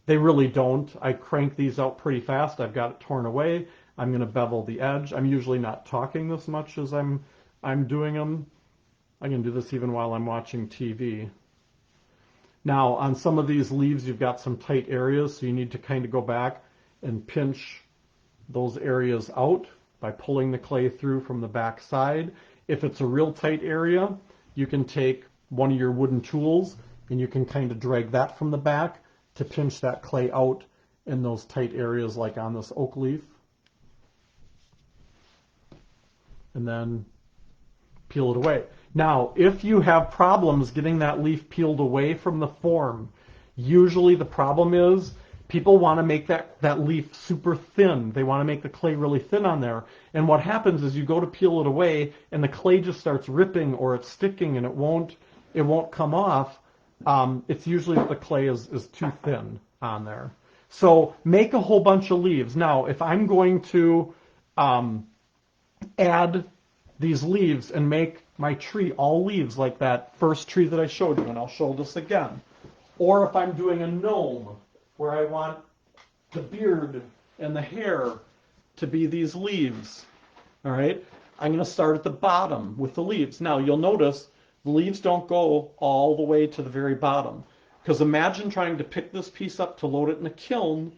they really don't. I crank these out pretty fast. I've got it torn away. I'm going to bevel the edge. I'm usually not talking this much as I'm doing them. I can do this even while I'm watching TV. Now, on some of these leaves, you've got some tight areas, so you need to kind of go back and pinch those areas out by pulling the clay through from the back side. If it's a real tight area, you can take one of your wooden tools and you can kind of drag that from the back to pinch that clay out in those tight areas like on this oak leaf. And then peel it away. Now, if you have problems getting that leaf peeled away from the form, usually the problem is people want to make that leaf super thin. They want to make the clay really thin on there. And what happens is you go to peel it away and the clay just starts ripping or it's sticking and it won't come off. It's usually that the clay is too thin on there. So make a whole bunch of leaves. Now, if I'm going to add these leaves and make my tree all leaves like that first tree that I showed you, and I'll show this again. Or if I'm doing a gnome where I want the beard and the hair to be these leaves, all right, I'm going to start at the bottom with the leaves. Now, you'll notice the leaves don't go all the way to the very bottom, because imagine trying to pick this piece up to load it in a kiln,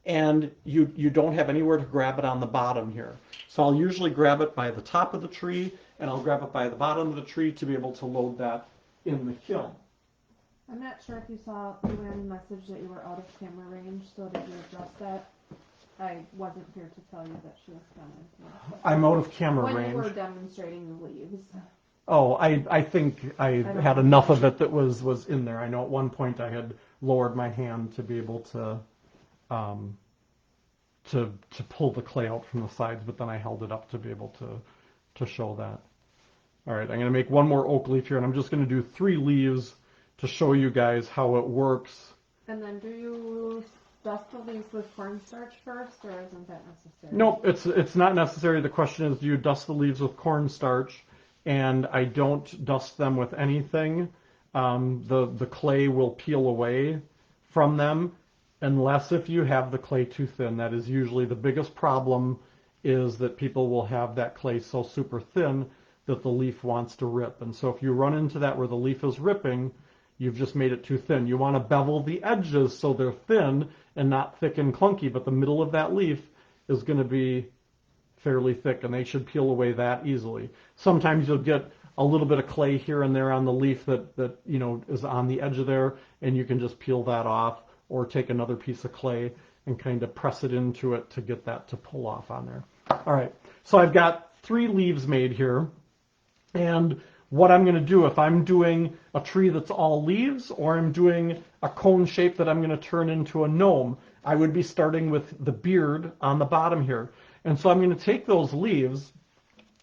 and you don't have anywhere to grab it on the bottom here. So I'll usually grab it by the top of the tree, and I'll grab it by the bottom of the tree to be able to load that in the kiln. I'm not sure if you saw Luann's message that you were out of camera range, so did you address that? I wasn't here to tell you that she was coming. I'm out of camera when range. When you were demonstrating the leaves. Oh, I think I had enough of it that was in there. I know at one point I had lowered my hand to be able to pull the clay out from the sides, but then I held it up to be able to show that. All right, I'm going to make one more oak leaf here, and I'm just going to do 3 leaves to show you guys how it works. And then do you dust the leaves with cornstarch first, or isn't that necessary? Nope, it's not necessary. The question is, do you dust the leaves with cornstarch? And I don't dust them with anything. The clay will peel away from them, unless if you have the clay too thin. That is usually the biggest problem, is that people will have that clay so super thin that the leaf wants to rip. And so if you run into that where the leaf is ripping, you've just made it too thin. You want to bevel the edges so they're thin and not thick and clunky, but the middle of that leaf is going to be fairly thick, and they should peel away that easily. Sometimes you'll get a little bit of clay here and there on the leaf that you know is on the edge of there, and you can just peel that off, or take another piece of clay and kind of press it into it to get that to pull off on there. All right, so I've got 3 leaves made here, and what I'm going to do, if I'm doing a tree that's all leaves, or I'm doing a cone shape that I'm going to turn into a gnome, I would be starting with the beard on the bottom here. And so I'm going to take those leaves,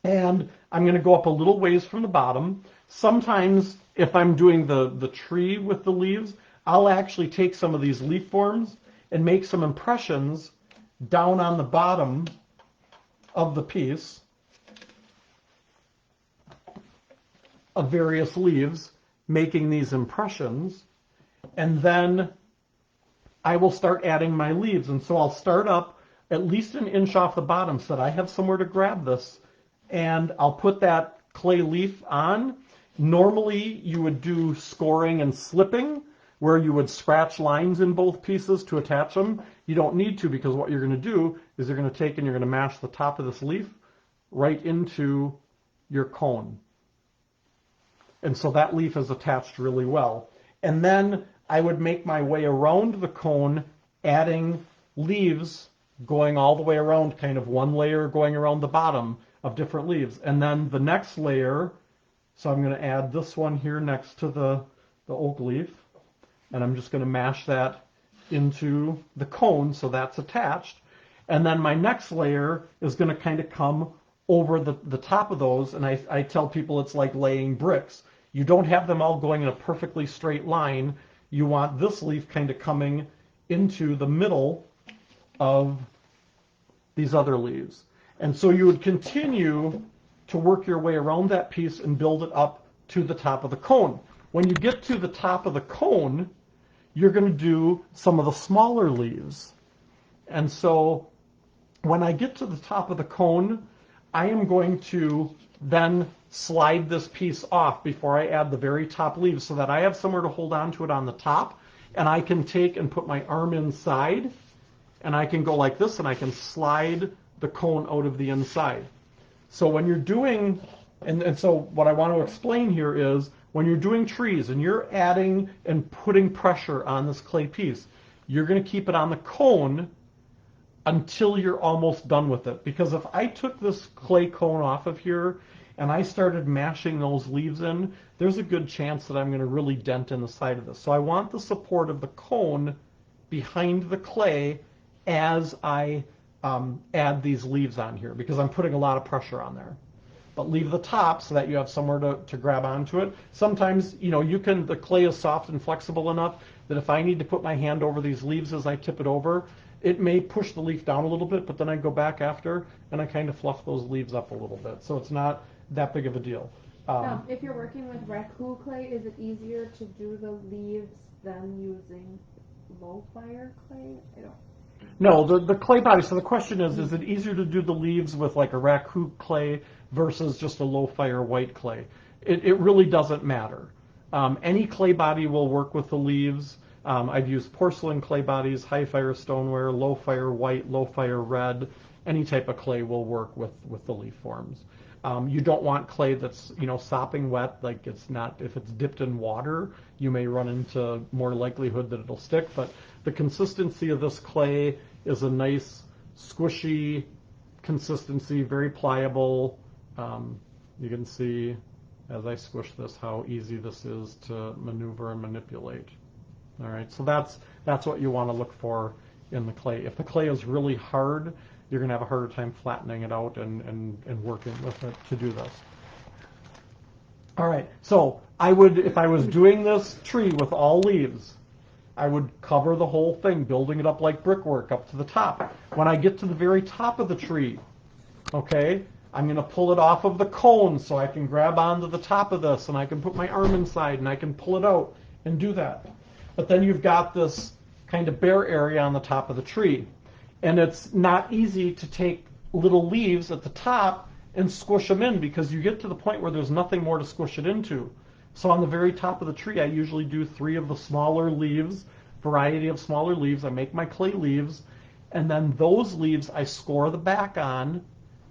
and I'm going to go up a little ways from the bottom. Sometimes, if I'm doing the tree with the leaves, I'll actually take some of these leaf forms and make some impressions down on the bottom of the piece of various leaves, making these impressions, and then I will start adding my leaves. And so I'll start up at least an inch off the bottom so that I have somewhere to grab this, and I'll put that clay leaf on. Normally you would do scoring and slipping, where you would scratch lines in both pieces to attach them. You don't need to, because what you're going to do is you're going to take and you're going to mash the top of this leaf right into your cone. And so that leaf is attached really well. And then I would make my way around the cone, adding leaves going all the way around, kind of one layer going around the bottom of different leaves. And then the next layer, so I'm going to add this one here next to the oak leaf, and I'm just going to mash that into the cone so that's attached. And then my next layer is going to kind of come over the top of those, and I tell people it's like laying bricks. You don't have them all going in a perfectly straight line. You want this leaf kind of coming into the middle of these other leaves. And so you would continue to work your way around that piece and build it up to the top of the cone. When you get to the top of the cone, you're going to do some of the smaller leaves. And so when I get to the top of the cone, I am going to then slide this piece off before I add the very top leaves, so that I have somewhere to hold on to it on the top, and I can take and put my arm inside, and I can go like this, and I can slide the cone out of the inside. So when you're doing, and so what I want to explain here is, when you're doing trees and you're adding and putting pressure on this clay piece, you're going to keep it on the cone until you're almost done with it. Because if I took this clay cone off of here and I started mashing those leaves in, there's a good chance that I'm going to really dent in the side of this. So I want the support of the cone behind the clay as I add these leaves on here, because I'm putting a lot of pressure on there. but leave the top so that you have somewhere to grab onto it. Sometimes, the clay is soft and flexible enough that if I need to put my hand over these leaves as I tip it over, it may push the leaf down a little bit, but then I go back after and I kind of fluff those leaves up a little bit. So it's not that big of a deal. If you're working with Raku clay, is it easier to do the leaves than using low fire clay? I don't. No, the clay body. So the question is it easier to do the leaves with like a Raku clay versus just a low fire white clay? It really doesn't matter. Any clay body will work with the leaves. I've used porcelain clay bodies, high fire stoneware, low fire white, low fire red. Any type of clay will work with the leaf forms. You don't want clay that's sopping wet, like it's not. If it's dipped in water, you may run into more likelihood that it'll stick. But the consistency of this clay is a nice squishy consistency, very pliable. You can see as I squish this how easy this is to maneuver and manipulate. All right, so that's what you want to look for in the clay. If the clay is really hard, you're going to have a harder time flattening it out and working with it to do this. All right, so if I was doing this tree with all leaves, I would cover the whole thing, building it up like brickwork up to the top. When I get to the very top of the tree, okay, I'm going to pull it off of the cone so I can grab onto the top of this and I can put my arm inside and I can pull it out and do that. But then you've got this kind of bare area on the top of the tree. And it's not easy to take little leaves at the top and squish them in because you get to the point where there's nothing more to squish it into. So on the very top of the tree, I usually do 3 of the smaller leaves, variety of smaller leaves. I make my clay leaves, and then those leaves I score the back on.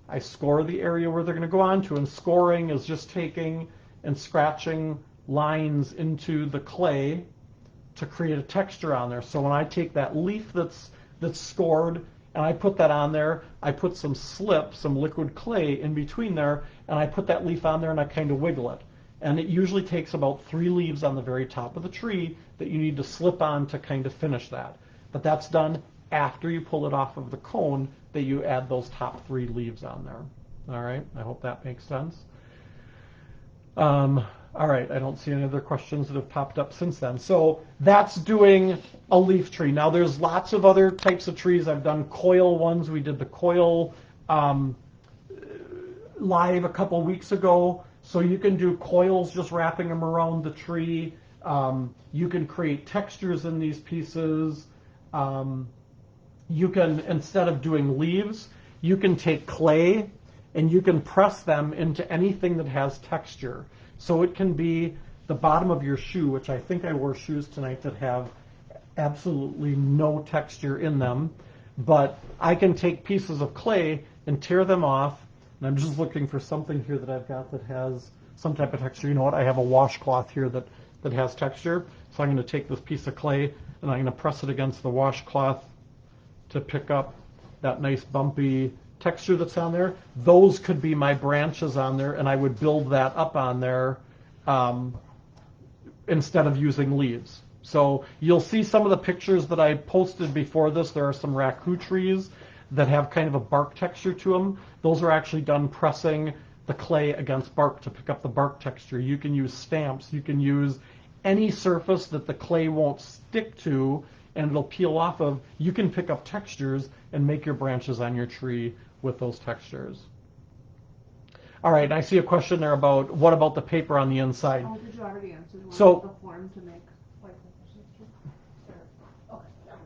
I score the area where they're going to go onto, and scoring is just taking and scratching lines into the clay to create a texture on there. So when I take that leaf that's scored and I put that on there, I put some liquid clay in between there, and I put that leaf on there and I kind of wiggle it. And it usually takes about 3 leaves on the very top of the tree that you need to slip on to kind of finish that. But that's done after you pull it off of the cone that you add those top 3 leaves on there. All right, I hope that makes sense. All right, I don't see any other questions that have popped up since then. So that's doing a leaf tree. Now there's lots of other types of trees. I've done coil ones. We did the coil live a couple weeks ago. So you can do coils just wrapping them around the tree. You can create textures in these pieces. You can, instead of doing leaves, you can take clay and you can press them into anything that has texture. So it can be the bottom of your shoe, which I think I wore shoes tonight that have absolutely no texture in them. But I can take pieces of clay and tear them off. And I'm just looking for something here that I've got that has some type of texture. You know what? I have a washcloth here that has texture. So I'm going to take this piece of clay and I'm going to press it against the washcloth to pick up that nice bumpy texture that's on there. Those could be my branches on there, and I would build that up on there instead of using leaves. So you'll see some of the pictures that I posted before this. There are some Raku trees that have kind of a bark texture to them. Those are actually done pressing the clay against bark to pick up the bark texture. You can use stamps. You can use any surface that the clay won't stick to and it'll peel off of. You can pick up textures and make your branches on your tree with those textures. All right, I see a question there about what about the paper on the inside? Oh, did you already answer the one So- with the form to make like okay, never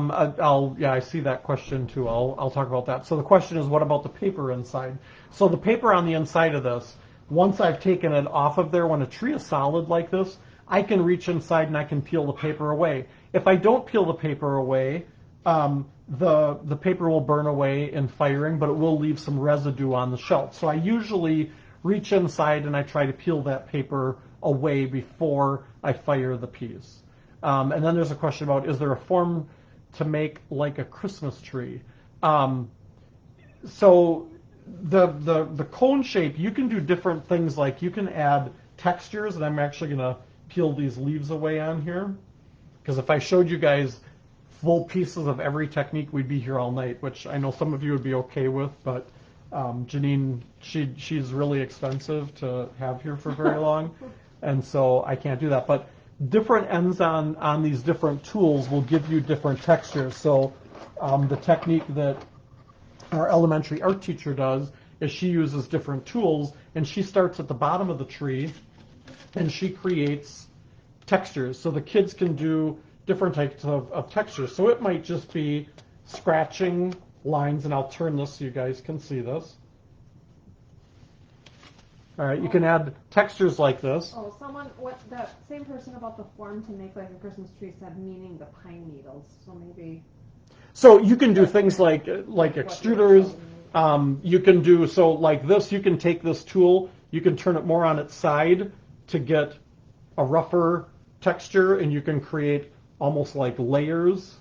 mind. I see that question too. I'll talk about that. So the question is, what about the paper inside? So the paper on the inside of this, once I've taken it off of there, when a tree is solid like this, I can reach inside and I can peel the paper away. If I don't peel the paper away, the paper will burn away in firing, but it will leave some residue on the shelf. So I usually reach inside and I try to peel that paper away before I fire the piece. And then there's a question about, is there a form to make like a Christmas tree? So the cone shape, you can do different things, like you can add textures, and I'm actually going to peel these leaves away on here, because if I showed you guys full pieces of every technique, we'd be here all night, which I know some of you would be okay with, but Janine, she's really expensive to have here for very long, and so I can't do that. But different ends on these different tools will give you different textures. So the technique that our elementary art teacher does is she uses different tools, and she starts at the bottom of the tree, and she creates textures. So the kids can do different types of textures. So it might just be scratching lines, and I'll turn this so you guys can see this. All right, you can add textures like this. Oh, that same person about the form to make like a Christmas tree said meaning the pine needles. So maybe. So you can do things like extruders. You can do, so like this, you can take this tool, you can turn it more on its side to get a rougher texture, and you can create almost like layers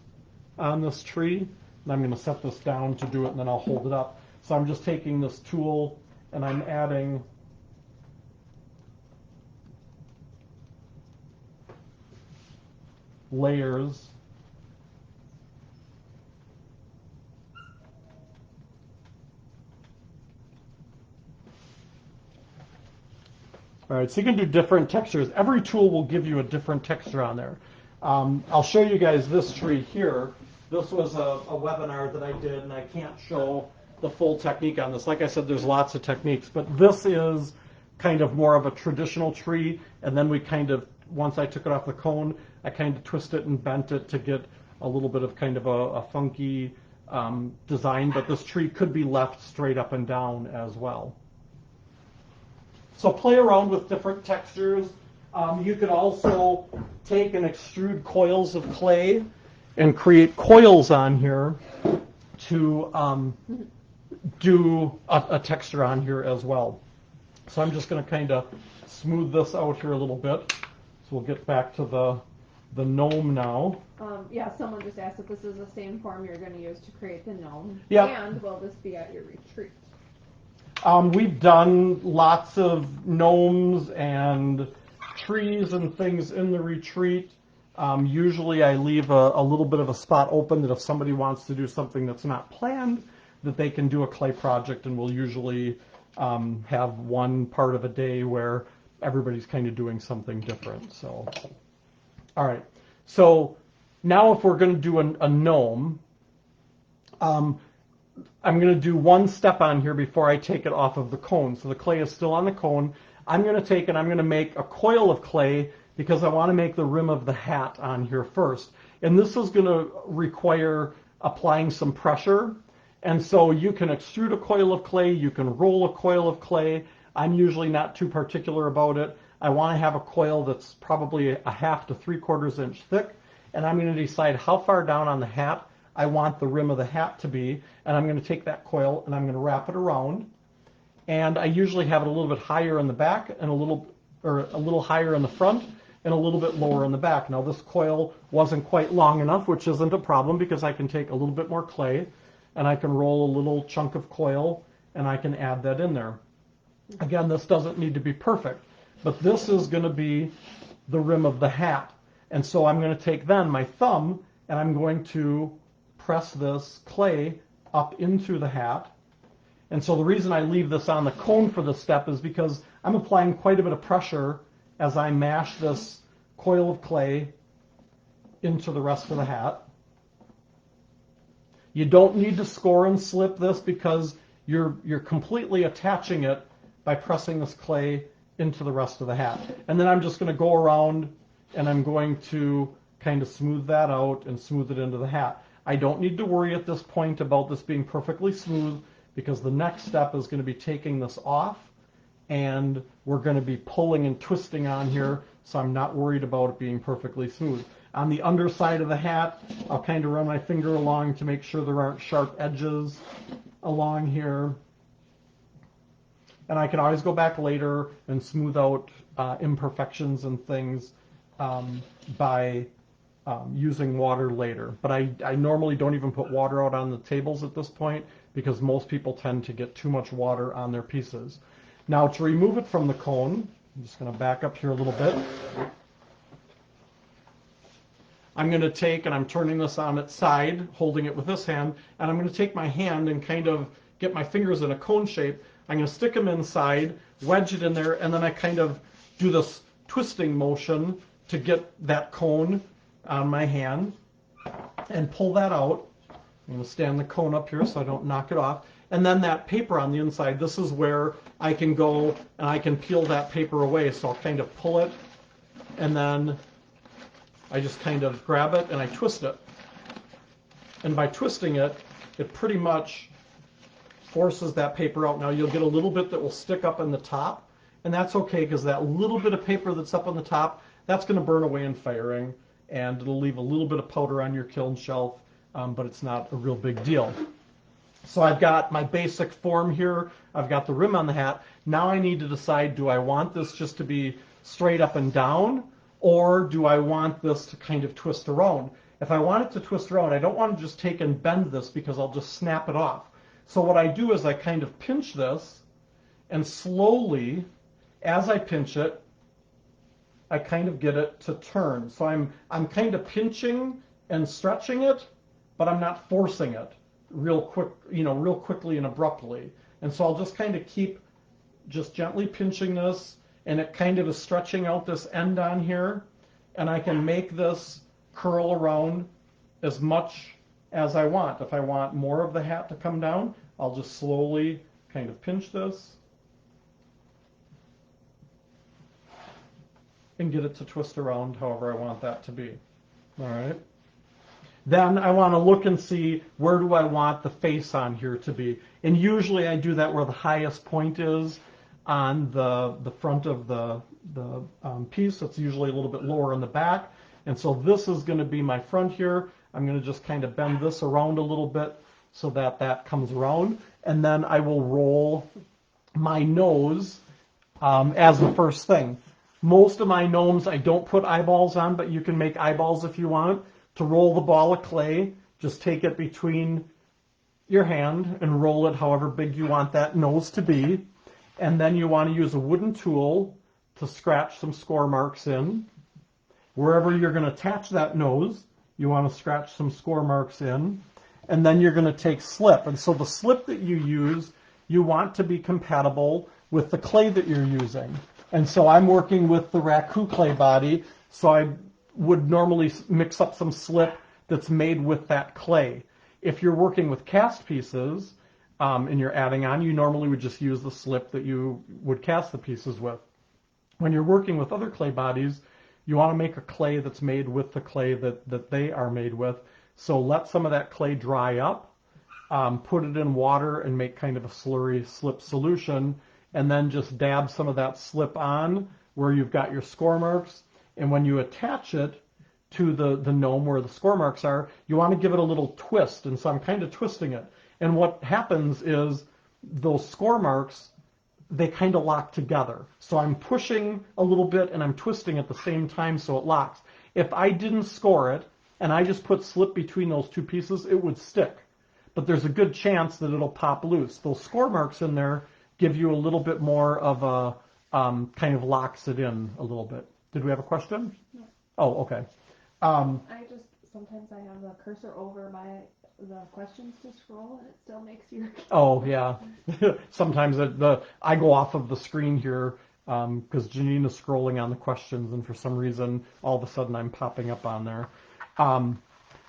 on this tree. And I'm going to set this down to do it, and then I'll hold it up. So I'm just taking this tool, and I'm adding layers. All right, so you can do different textures. Every tool will give you a different texture on there. I'll show you guys this tree here. This was a webinar that I did, and I can't show the full technique on this. Like I said, there's lots of techniques, but this is kind of more of a traditional tree, and then we kind of, once I took it off the cone, I kind of twisted it and bent it to get a little bit of kind of a funky design, but this tree could be left straight up and down as well. So play around with different textures. You could also take and extrude coils of clay and create coils on here to do a texture on here as well. So I'm just going to kind of smooth this out here a little bit. So we'll get back to the gnome now. Yeah, someone just asked if this is the same form you're going to use to create the gnome. Yeah. And will this be at your retreat? We've done lots of gnomes and trees and things in the retreat. Usually I leave a little bit of a spot open that if somebody wants to do something that's not planned, that they can do a clay project, and we'll usually have one part of a day where everybody's kind of doing something different. So, all right. So now if we're going to do a gnome, I'm going to do one step on here before I take it off of the cone. So the clay is still on the cone. I'm going to take and I'm going to make a coil of clay because I want to make the rim of the hat on here first. And this is going to require applying some pressure. And so you can extrude a coil of clay, you can roll a coil of clay. I'm usually not too particular about it. I want to have a coil that's probably a 1/2 to 3/4 inch thick. And I'm going to decide how far down on the hat I want the rim of the hat to be, and I'm going to take that coil and I'm going to wrap it around. And I usually have it a little bit higher in the back and a little higher in the front and a little bit lower in the back. Now this coil wasn't quite long enough, which isn't a problem because I can take a little bit more clay and I can roll a little chunk of coil and I can add that in there. Again, this doesn't need to be perfect, but this is going to be the rim of the hat. And so I'm going to take then my thumb and I'm going to press this clay up into the hat. And so the reason I leave this on the cone for this step is because I'm applying quite a bit of pressure as I mash this coil of clay into the rest of the hat. You don't need to score and slip this because you're completely attaching it by pressing this clay into the rest of the hat. And then I'm just going to go around and I'm going to kind of smooth that out and smooth it into the hat. I don't need to worry at this point about this being perfectly smooth because the next step is going to be taking this off and we're going to be pulling and twisting on here, so I'm not worried about it being perfectly smooth. On the underside of the hat, I'll kind of run my finger along to make sure there aren't sharp edges along here. And I can always go back later and smooth out imperfections and things by using water later. But I normally don't even put water out on the tables at this point because most people tend to get too much water on their pieces. Now to remove it from the cone, I'm just going to back up here a little bit. I'm going to take, and I'm turning this on its side, holding it with this hand, and I'm going to take my hand and kind of get my fingers in a cone shape, I'm going to stick them inside, wedge it in there, and then I kind of do this twisting motion to get that cone on my hand and pull that out. I'm going to stand the cone up here so I don't knock it off. And then that paper on the inside, this is where I can go and I can peel that paper away. So I'll kind of pull it, and then I just kind of grab it and I twist it. And by twisting it, it pretty much forces that paper out. Now you'll get a little bit that will stick up in the top, and that's okay because that little bit of paper that's up on the top, that's going to burn away in firing, and it'll leave a little bit of powder on your kiln shelf, but it's not a real big deal. So I've got my basic form here. I've got the rim on the hat. Now I need to decide, do I want this just to be straight up and down, or do I want this to kind of twist around? If I want it to twist around, I don't want to just take and bend this because I'll just snap it off. So what I do is I kind of pinch this, and slowly, as I pinch it, I kind of get it to turn. So I'm kind of pinching and stretching it, but I'm not forcing it real quickly and abruptly. And so I'll just kind of keep just gently pinching this, and it kind of is stretching out this end on here, and I can make this curl around as much as I want. If I want more of the hat to come down, I'll just slowly kind of pinch this and get it to twist around however I want that to be. All right. Then I want to look and see, where do I want the face on here to be? And usually I do that where the highest point is on the front of the piece. It's usually a little bit lower in the back. And so this is going to be my front here. I'm going to just kind of bend this around a little bit so that that comes around. And then I will roll my nose as the first thing. Most of my gnomes I don't put eyeballs on, but you can make eyeballs if you want. To roll the ball of clay, just take it between your hand and roll it however big you want that nose to be. And then you want to use a wooden tool to scratch some score marks in. Wherever you're going to attach that nose, you want to scratch some score marks in. And then you're going to take slip. And so the slip that you use, you want to be compatible with the clay that you're using. And so I'm working with the Raku clay body, so I would normally mix up some slip that's made with that clay. If you're working with cast pieces and you're adding on, you normally would just use the slip that you would cast the pieces with. When you're working with other clay bodies, you want to make a clay that's made with the clay that they are made with. So let some of that clay dry up, put it in water and make kind of a slurry slip solution, and then just dab some of that slip on where you've got your score marks. And when you attach it to the gnome where the score marks are, you want to give it a little twist. And so I'm kind of twisting it. And what happens is those score marks, they kind of lock together. So I'm pushing a little bit and I'm twisting at the same time so it locks. If I didn't score it and I just put slip between those two pieces, it would stick. But there's a good chance that it'll pop loose. Those score marks in there give you a little bit more of a kind of locks it in a little bit. Did we have a question? No. Oh, okay. Sometimes I have the cursor over the questions to scroll, and it still makes your... Oh, yeah. Sometimes I go off of the screen here because Janina's scrolling on the questions, and for some reason, all of a sudden, I'm popping up on there.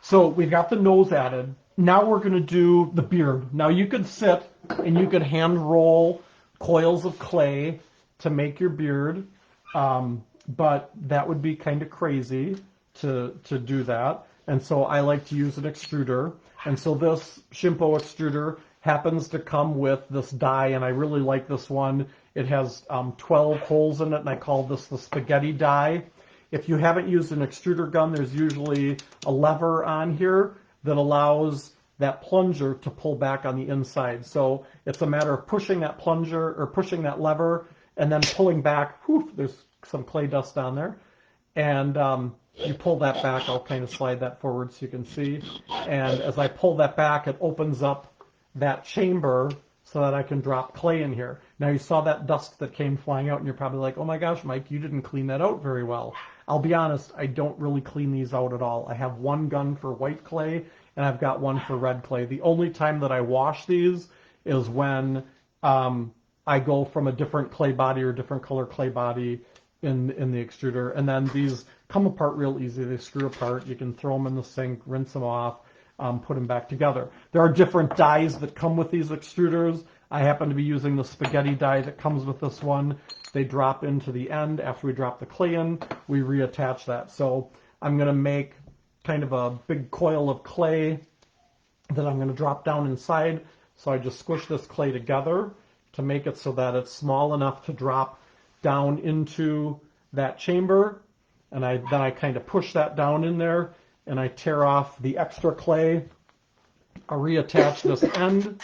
So we've got the nose added. Now we're going to do the beard. Now you could sit and you could hand roll coils of clay to make your beard, but that would be kind of crazy to do that. And so I like to use an extruder. And so this Shimpo extruder happens to come with this die, and I really like this one. It has 12 holes in it, and I call this the spaghetti die. If you haven't used an extruder gun, there's usually a lever on here that allows that plunger to pull back on the inside. So it's a matter of pushing that plunger or pushing that lever and then pulling back. Whew, there's some clay dust on there. And you pull that back. I'll kind of slide that forward so you can see. And as I pull that back, it opens up that chamber so that I can drop clay in here. Now you saw that dust that came flying out, and you're probably like, oh my gosh, Mike, you didn't clean that out very well. I'll be honest, I don't really clean these out at all. I have one gun for white clay, and I've got one for red clay. The only time that I wash these is when I go from a different clay body or different color clay body in the extruder. And then these come apart real easy. They screw apart. You can throw them in the sink, rinse them off, put them back together. There are different dies that come with these extruders. I happen to be using the spaghetti die that comes with this one. They drop into the end. After we drop the clay in, we reattach that. So I'm going to make kind of a big coil of clay that I'm going to drop down inside. So I just squish this clay together to make it so that it's small enough to drop down into that chamber. And then I kind of push that down in there, and I tear off the extra clay. I reattach this end.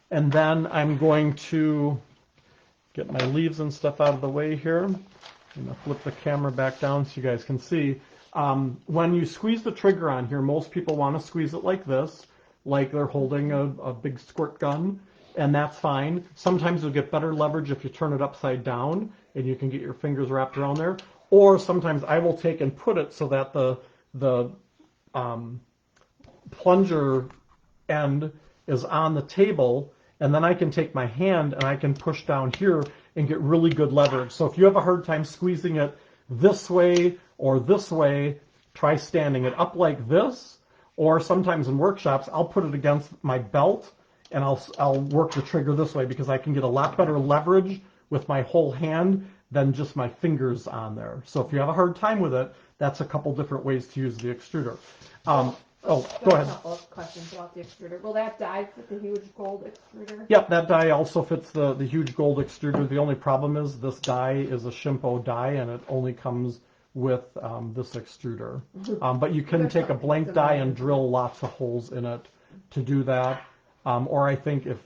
And then I'm going to get my leaves and stuff out of the way here. I'm going to flip the camera back down so you guys can see. When you squeeze the trigger on here, most people want to squeeze it like this, like they're holding a big squirt gun, and that's fine. Sometimes you'll get better leverage if you turn it upside down, and you can get your fingers wrapped around there. Or sometimes I will take and put it so that the plunger end is on the table, and then I can take my hand and I can push down here and get really good leverage. So if you have a hard time squeezing it this way or this way, try standing it up like this, or sometimes in workshops, I'll put it against my belt and I'll work the trigger this way because I can get a lot better leverage with my whole hand than just my fingers on there. So if you have a hard time with it, that's a couple different ways to use the extruder. Go ahead. A couple of questions about the extruder. Will that die fit the huge gold extruder? Yep, that die also fits the huge gold extruder. The only problem is this die is a Shimpo die, and it only comes with this extruder. But you can take a blank die and drill lots of holes in it to do that. Or I think if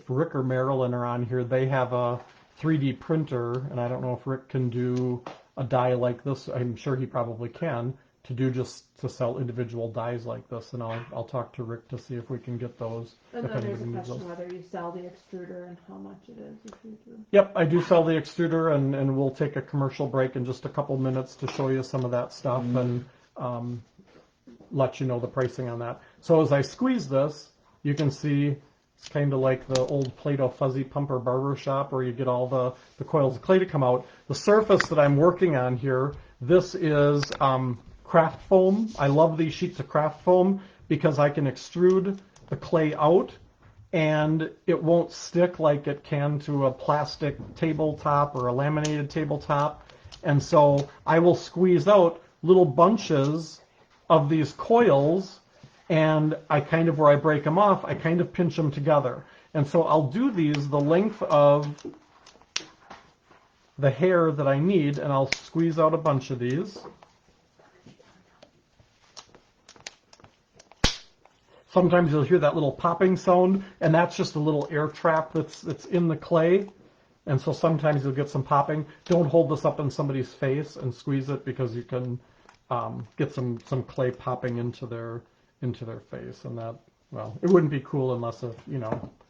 Rick or Marilyn are on here, they have a 3D printer, and I don't know if Rick can do a die like this. I'm sure he probably can, to sell individual dies like this, and I'll talk to Rick to see if we can get those. And then there's a question whether you sell the extruder and how much it is if you do. Yep, I do sell the extruder, and we'll take a commercial break in just a couple minutes to show you some of that stuff and let you know the pricing on that. So as I squeeze this, you can see it's kind of like the old Play-Doh fuzzy pumper barber shop where you get all the coils of clay to come out. The surface that I'm working on here, this is craft foam. I love these sheets of craft foam because I can extrude the clay out and it won't stick like it can to a plastic tabletop or a laminated tabletop. And so I will squeeze out little bunches of these coils, and where I break them off, I kind of pinch them together. And so I'll do these the length of the hair that I need, and I'll squeeze out a bunch of these. Sometimes you'll hear that little popping sound, and that's just a little air trap that's in the clay. And so sometimes you'll get some popping. Don't hold this up in somebody's face and squeeze it because you can get some clay popping into their face. And that, well, it wouldn't be cool unless if,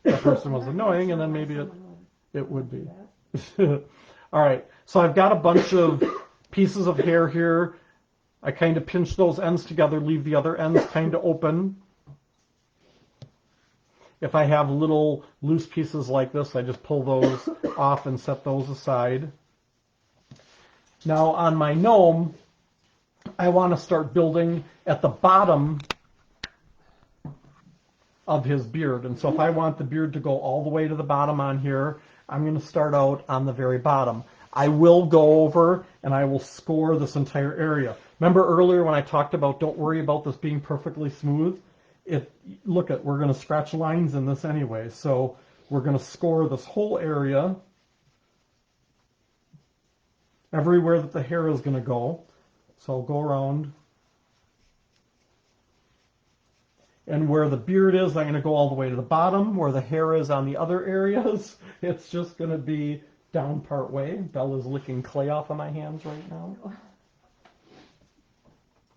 that person was annoying, and then maybe it would be. All right, so I've got a bunch of pieces of hair here. I kind of pinch those ends together, leave the other ends kind of open. If I have little loose pieces like this, I just pull those off and set those aside. Now on my gnome, I want to start building at the bottom of his beard. And so if I want the beard to go all the way to the bottom on here, I'm going to start out on the very bottom. I will go over and I will score this entire area. Remember earlier when I talked about don't worry about this being perfectly smooth? We're going to scratch lines in this anyway. So we're going to score this whole area, everywhere that the hair is going to go. So I'll go around. And where the beard is, I'm going to go all the way to the bottom. Where the hair is on the other areas, it's just going to be down part way. Bella's licking clay off of my hands right now.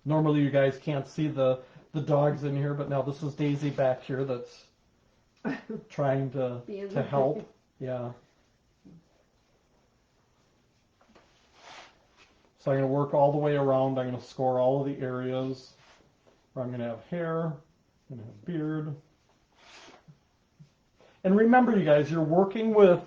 Normally you guys can't see the dogs in here, but now this is Daisy back here that's trying to help. Yeah. So I'm going to work all the way around. I'm going to score all of the areas where I'm going to have hair, I'm going to have beard. And remember, you guys, you're working with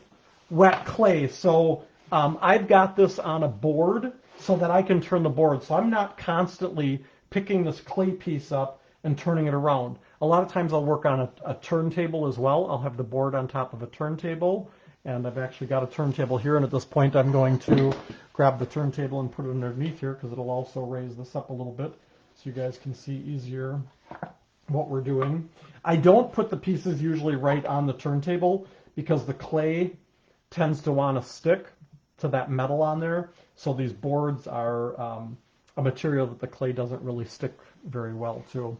wet clay, so I've got this on a board so that I can turn the board. So I'm not constantly picking this clay piece up and turning it around. A lot of times I'll work on a turntable as well. I'll have the board on top of a turntable, and I've actually got a turntable here, and at this point I'm going to grab the turntable and put it underneath here because it'll also raise this up a little bit so you guys can see easier what we're doing. I don't put the pieces usually right on the turntable because the clay tends to want to stick to that metal on there. So these boards are a material that the clay doesn't really stick very well to.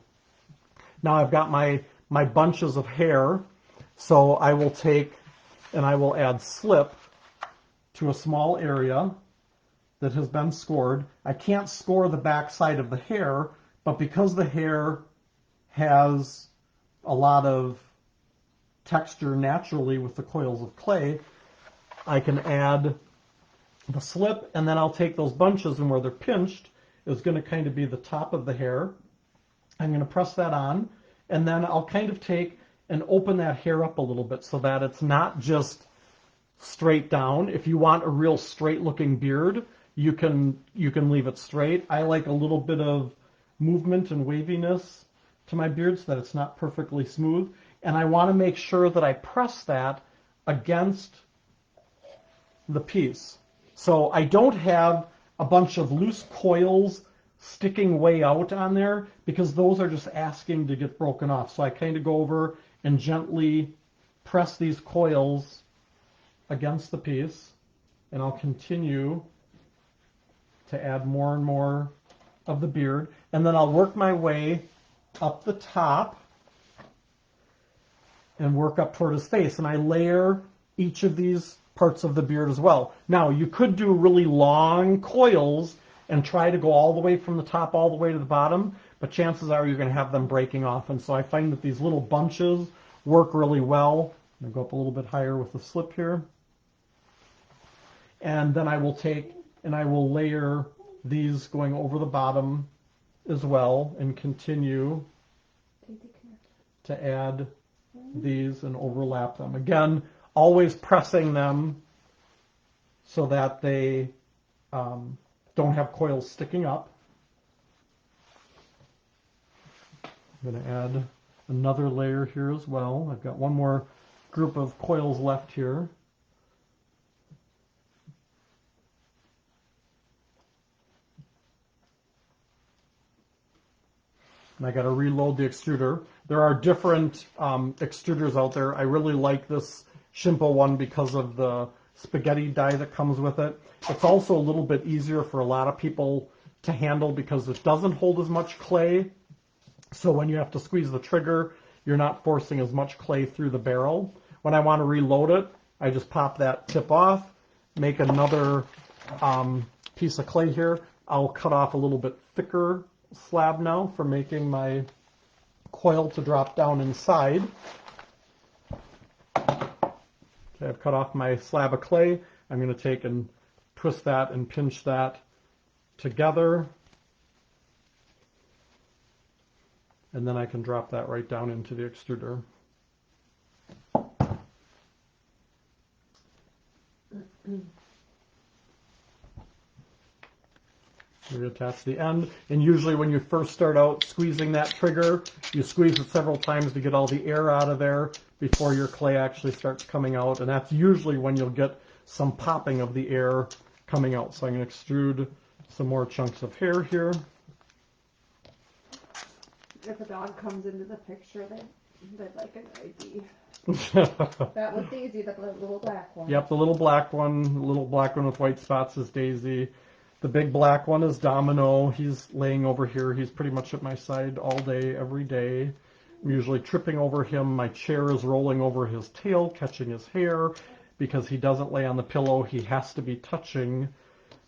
Now I've got my bunches of hair, so I will take and I will add slip to a small area that has been scored. I can't score the back side of the hair, but because the hair has a lot of texture naturally with the coils of clay, I can add the slip, and then I'll take those bunches, and where they're pinched is going to kind of be the top of the hair. I'm going to press that on, and then I'll kind of take and open that hair up a little bit so that it's not just straight down. If you want a real straight looking beard, you can leave it straight. I like a little bit of movement and waviness to my beard so that it's not perfectly smooth. And I want to make sure that I press that against the piece. So I don't have a bunch of loose coils sticking way out on there because those are just asking to get broken off. So I kind of go over and gently press these coils against the piece, and I'll continue to add more and more of the beard, and then I'll work my way up the top and work up toward his face, and I layer each of these parts of the beard as well. Now, you could do really long coils and try to go all the way from the top all the way to the bottom, but chances are you're going to have them breaking off, and so I find that these little bunches work really well. I'm going to go up a little bit higher with the slip here. And then I will take and I will layer these going over the bottom as well and continue to add these and overlap them. Again, always pressing them so that they don't have coils sticking up. I'm going to add another layer here as well. I've got one more group of coils left here. And I got to reload the extruder. There are different extruders out there. I really like this Shimpo one because of the spaghetti die that comes with it. It's also a little bit easier for a lot of people to handle because it doesn't hold as much clay. So when you have to squeeze the trigger, you're not forcing as much clay through the barrel. When I want to reload it, I just pop that tip off, make another piece of clay here. I'll cut off a little bit thicker slab now for making my coil to drop down inside. Okay, I've cut off my slab of clay. I'm going to take and twist that and pinch that together. And then I can drop that right down into the extruder. Reattach the end, and usually when you first start out squeezing that trigger, you squeeze it several times to get all the air out of there before your clay actually starts coming out, and that's usually when you'll get some popping of the air coming out. So I'm going to extrude some more chunks of hair here. If a dog comes into the picture, they'd like an ID. That was Daisy, the little black one. Yep, the little black one with white spots is Daisy. The big black one is Domino. He's laying over here. He's pretty much at my side all day, every day. I'm usually tripping over him. My chair is rolling over his tail, catching his hair. Because he doesn't lay on the pillow, he has to be touching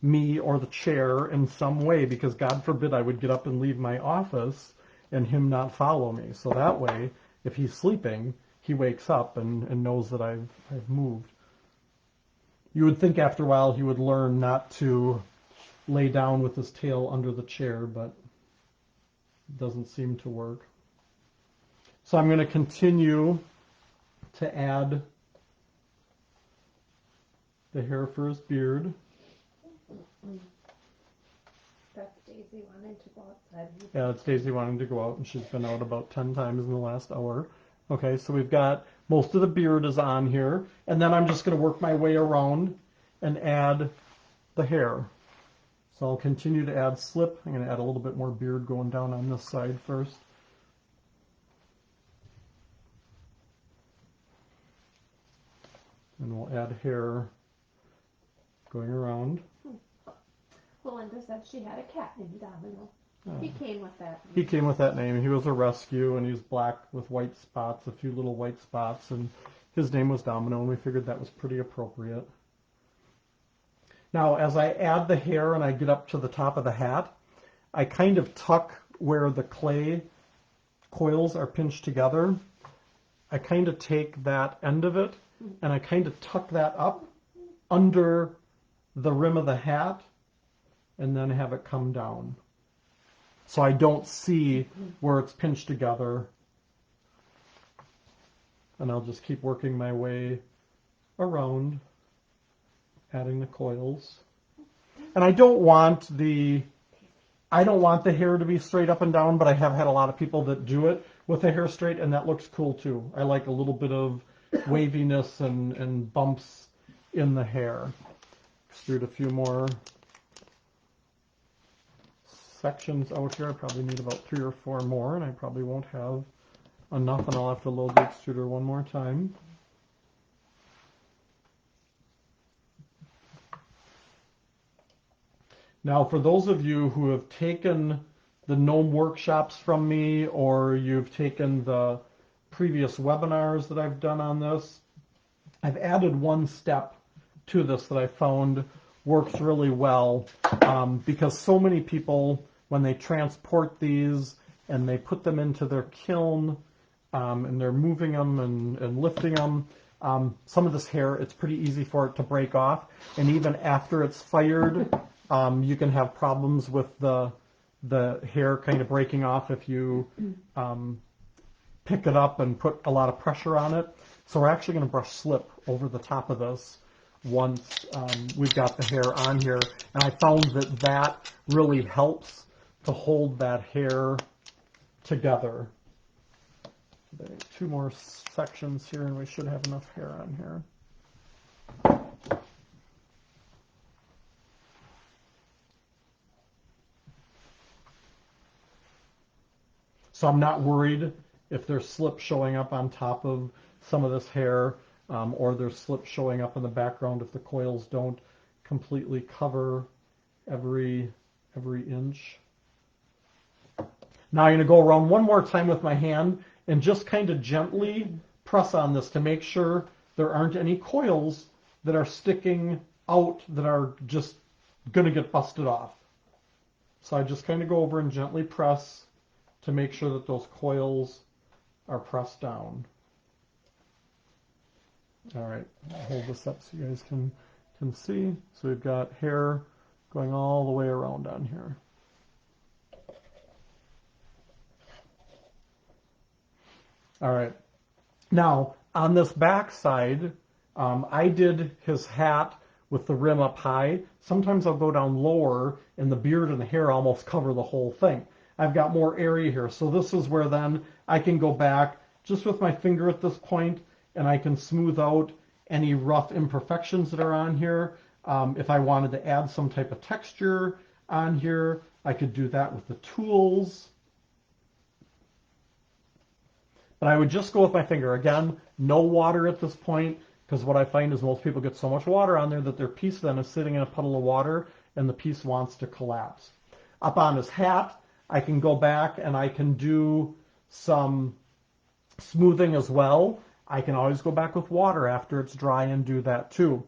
me or the chair in some way, because God forbid I would get up and leave my office and him not follow me. So that way, if he's sleeping, he wakes up and knows that I've moved. You would think after a while he would learn not to lay down with his tail under the chair, but it doesn't seem to work. So I'm going to continue to add the hair for his beard. That's Daisy wanting to go outside. Yeah, it's Daisy wanting to go out, and she's been out about 10 times in the last hour. Okay, so we've got most of the beard is on here, and then I'm just going to work my way around and add the hair. So I'll continue to add slip. I'm going to add a little bit more beard going down on this side first. And we'll add hair going around. Belinda said she had a cat named Domino. Oh. He came with that. He came with that name. He was a rescue, and he was black with white spots, a few little white spots, and his name was Domino, and we figured that was pretty appropriate. Now, as I add the hair and I get up to the top of the hat, I kind of tuck where the clay coils are pinched together. I kind of take that end of it, and I kind of tuck that up under the rim of the hat, and then have it come down. So I don't see where it's pinched together. And I'll just keep working my way around, adding the coils. And I don't want the hair to be straight up and down, but I have had a lot of people that do it with the hair straight, and that looks cool too. I like a little bit of waviness and bumps in the hair. Extrude a few more sections out here. I probably need about 3 or 4 more, and I probably won't have enough, and I'll have to load the extruder one more time. Now, for those of you who have taken the Gnome workshops from me, or you've taken the previous webinars that I've done on this, I've added one step to this that I found works really well, because so many people, when they transport these and they put them into their kiln, and they're moving them and lifting them, some of this hair, it's pretty easy for it to break off, and even after it's fired, you can have problems with the hair kind of breaking off if you pick it up and put a lot of pressure on it. So we're actually going to brush slip over the top of this once we've got the hair on here, and I found that really helps to hold that hair together. There are 2 more sections here, and we should have enough hair on here. So I'm not worried if there's slip showing up on top of some of this hair, or there's slip showing up in the background if the coils don't completely cover every inch. Now I'm going to go around one more time with my hand and just kind of gently press on this to make sure there aren't any coils that are sticking out that are just going to get busted off. So I just kind of go over and gently press to make sure that those coils are pressed down. All right, I'll hold this up so you guys can see. So we've got hair going all the way around on here. All right, now on this back side, I did his hat with the rim up high. Sometimes I'll go down lower and the beard and the hair almost cover the whole thing. I've got more area here. So this is where then I can go back just with my finger at this point, and I can smooth out any rough imperfections that are on here. If I wanted to add some type of texture on here, I could do that with the tools. But I would just go with my finger. Again, no water at this point, because what I find is most people get so much water on there that their piece then is sitting in a puddle of water and the piece wants to collapse. Up on his hat, I can go back and I can do some smoothing as well. I can always go back with water after it's dry and do that too.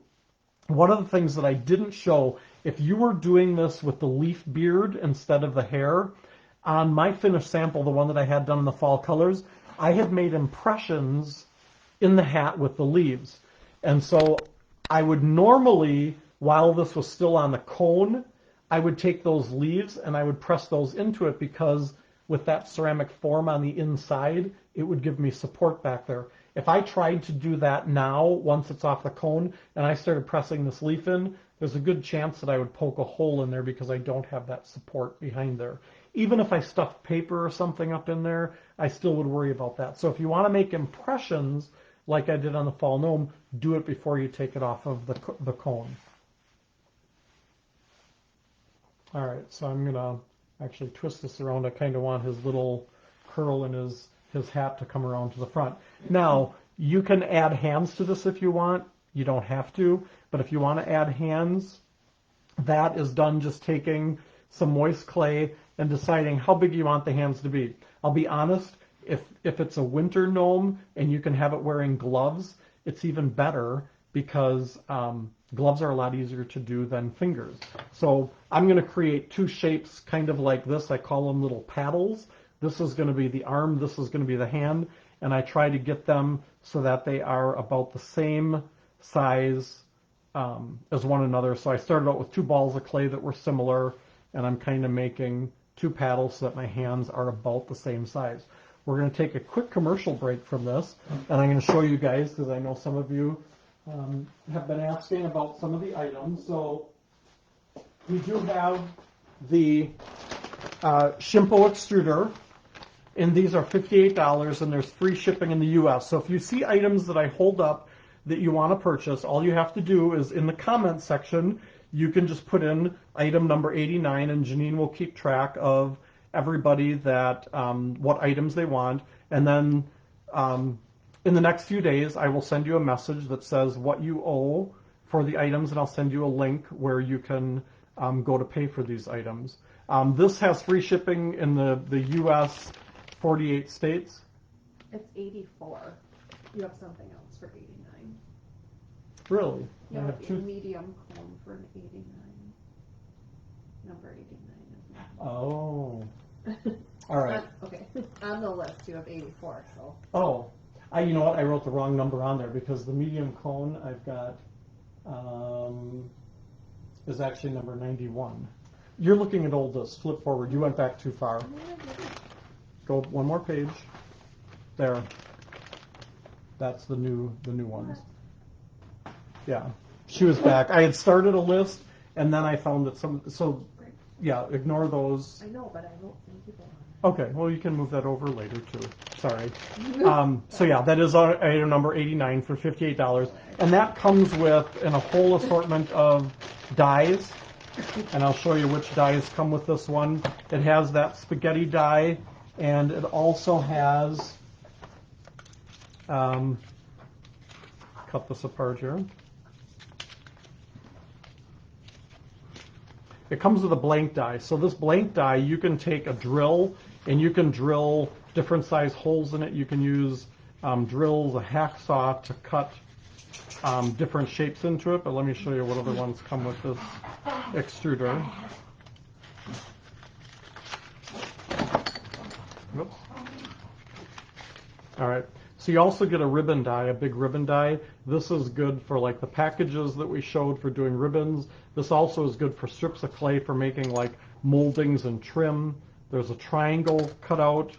One of the things that I didn't show, if you were doing this with the leaf beard instead of the hair, on my finished sample, the one that I had done in the fall colors, I had made impressions in the hat with the leaves. And so I would normally, while this was still on the cone, I would take those leaves and I would press those into it, because with that ceramic form on the inside, it would give me support back there. If I tried to do that now, once it's off the cone, and I started pressing this leaf in, there's a good chance that I would poke a hole in there because I don't have that support behind there. Even if I stuffed paper or something up in there, I still would worry about that. So if you want to make impressions like I did on the fall gnome, do it before you take it off of the cone. All right, so I'm going to actually twist this around. I kind of want his little curl in his hat to come around to the front. Now, you can add hands to this if you want. You don't have to, but if you want to add hands, that is done just taking some moist clay and deciding how big you want the hands to be. I'll be honest, if it's a winter gnome and you can have it wearing gloves, it's even better because gloves are a lot easier to do than fingers. So I'm going to create two shapes kind of like this. I call them little paddles. This is going to be the arm, this is going to be the hand, and I try to get them so that they are about the same size as one another. So I started out with two balls of clay that were similar, and I'm kind of making two paddles so that my hands are about the same size. We're going to take a quick commercial break from this, and I'm going to show you guys, because I know some of you have been asking about some of the items. So we do have the Shimpo extruder, and these are $58, and there's free shipping in the U.S. So if you see items that I hold up that you want to purchase, all you have to do is in the comments section, you can just put in item number 89, and Janine will keep track of everybody that what items they want. And then in the next few days, I will send you a message that says what you owe for the items, and I'll send you a link where you can go to pay for these items. This has free shipping in the U.S. 48 states. It's 84. You have something else for 89. Really? You I have have a two. medium cone for an 89. Number 89 is not. Oh. All right. Okay. On the list, you have 84, so. Oh. You know what? I wrote the wrong number on there because the medium cone I've got is actually number 91. You're looking at old list. Flip forward. You went back too far. Go one more page. There. That's the new ones. Yeah. She was back. I had started a list, and then I found that so yeah, ignore those. I know, but I wrote some people on. Okay, well, you can move that over later, too. Sorry. So, yeah, that is item number 89 for $58. And that comes with a whole assortment of dies. And I'll show you which dies come with this one. It has that spaghetti die, and it also has, cut this apart here. It comes with a blank die. So this blank die, you can take a drill and you can drill different size holes in it. You can use drills, a hacksaw to cut different shapes into it. But let me show you what other ones come with this extruder. Oops. All right. So you also get a ribbon die, a big ribbon die. This is good for like the packages that we showed for doing ribbons. This also is good for strips of clay for making like moldings and trim. There's a triangle cutout.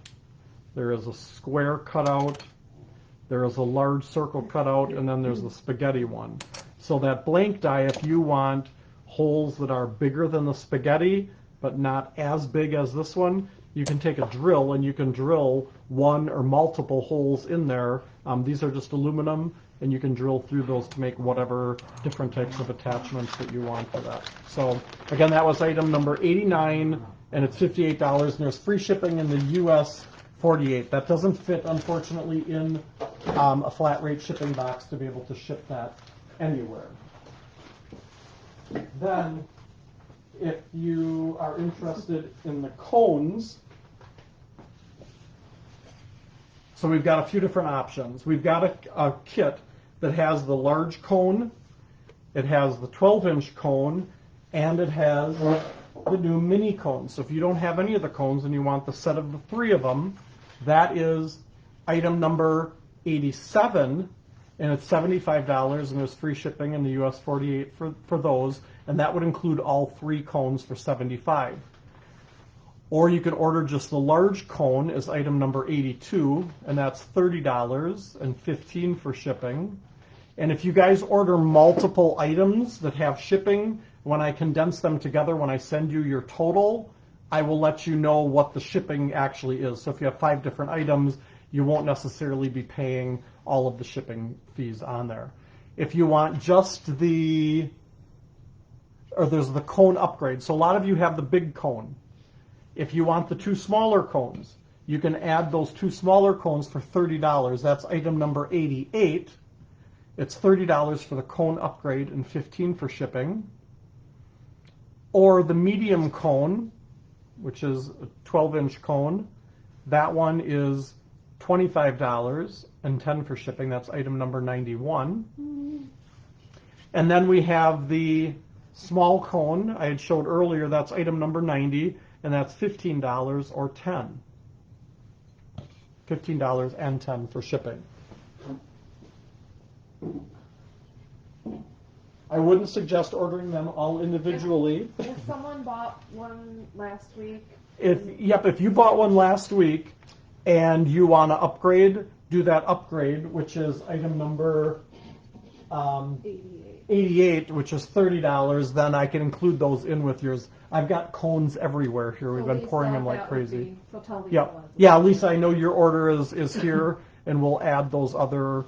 There is a square cutout. There is a large circle cutout, and then there's the spaghetti one. So that blank die, if you want holes that are bigger than the spaghetti, but not as big as this one, you can take a drill and you can drill one or multiple holes in there. These are just aluminum, and you can drill through those to make whatever different types of attachments that you want for that. So again, that was item number 89, and it's $58, and there's free shipping in the U.S. 48. That doesn't fit, unfortunately, in a flat rate shipping box to be able to ship that anywhere. Then, if you are interested in the cones, so we've got a few different options. We've got a kit that has the large cone, it has the 12-inch cone, and it has the new mini cone. So if you don't have any of the cones and you want the set of the three of them, that is item number 87, and it's $75, and there's free shipping in the US 48 for those, and that would include all three cones for $75. Or you can order just the large cone as item number 82, and that's $30 and $15 for shipping. And if you guys order multiple items that have shipping, when I condense them together, when I send you your total, I will let you know what the shipping actually is. So if you have 5 different items, you won't necessarily be paying all of the shipping fees on there. If you want just there's the cone upgrade. So a lot of you have the big cone. If you want the 2 smaller cones, you can add those 2 smaller cones for $30. That's item number 88. It's $30 for the cone upgrade and $15 for shipping. Or the medium cone, which is a 12-inch cone, that one is $25 and $10 for shipping. That's item number 91. And then we have the small cone I had showed earlier. That's item number 90, and that's $15 or $10. $15 and $10 for shipping. I wouldn't suggest ordering them all individually. If someone bought one last week. If you bought one last week and you want to upgrade, do that upgrade, which is item number 88, which is $30, then I can include those in with yours. I've got cones everywhere here. We've been pouring them like crazy. So tell me. Yeah, Lisa, I know your order is here, and we'll add those other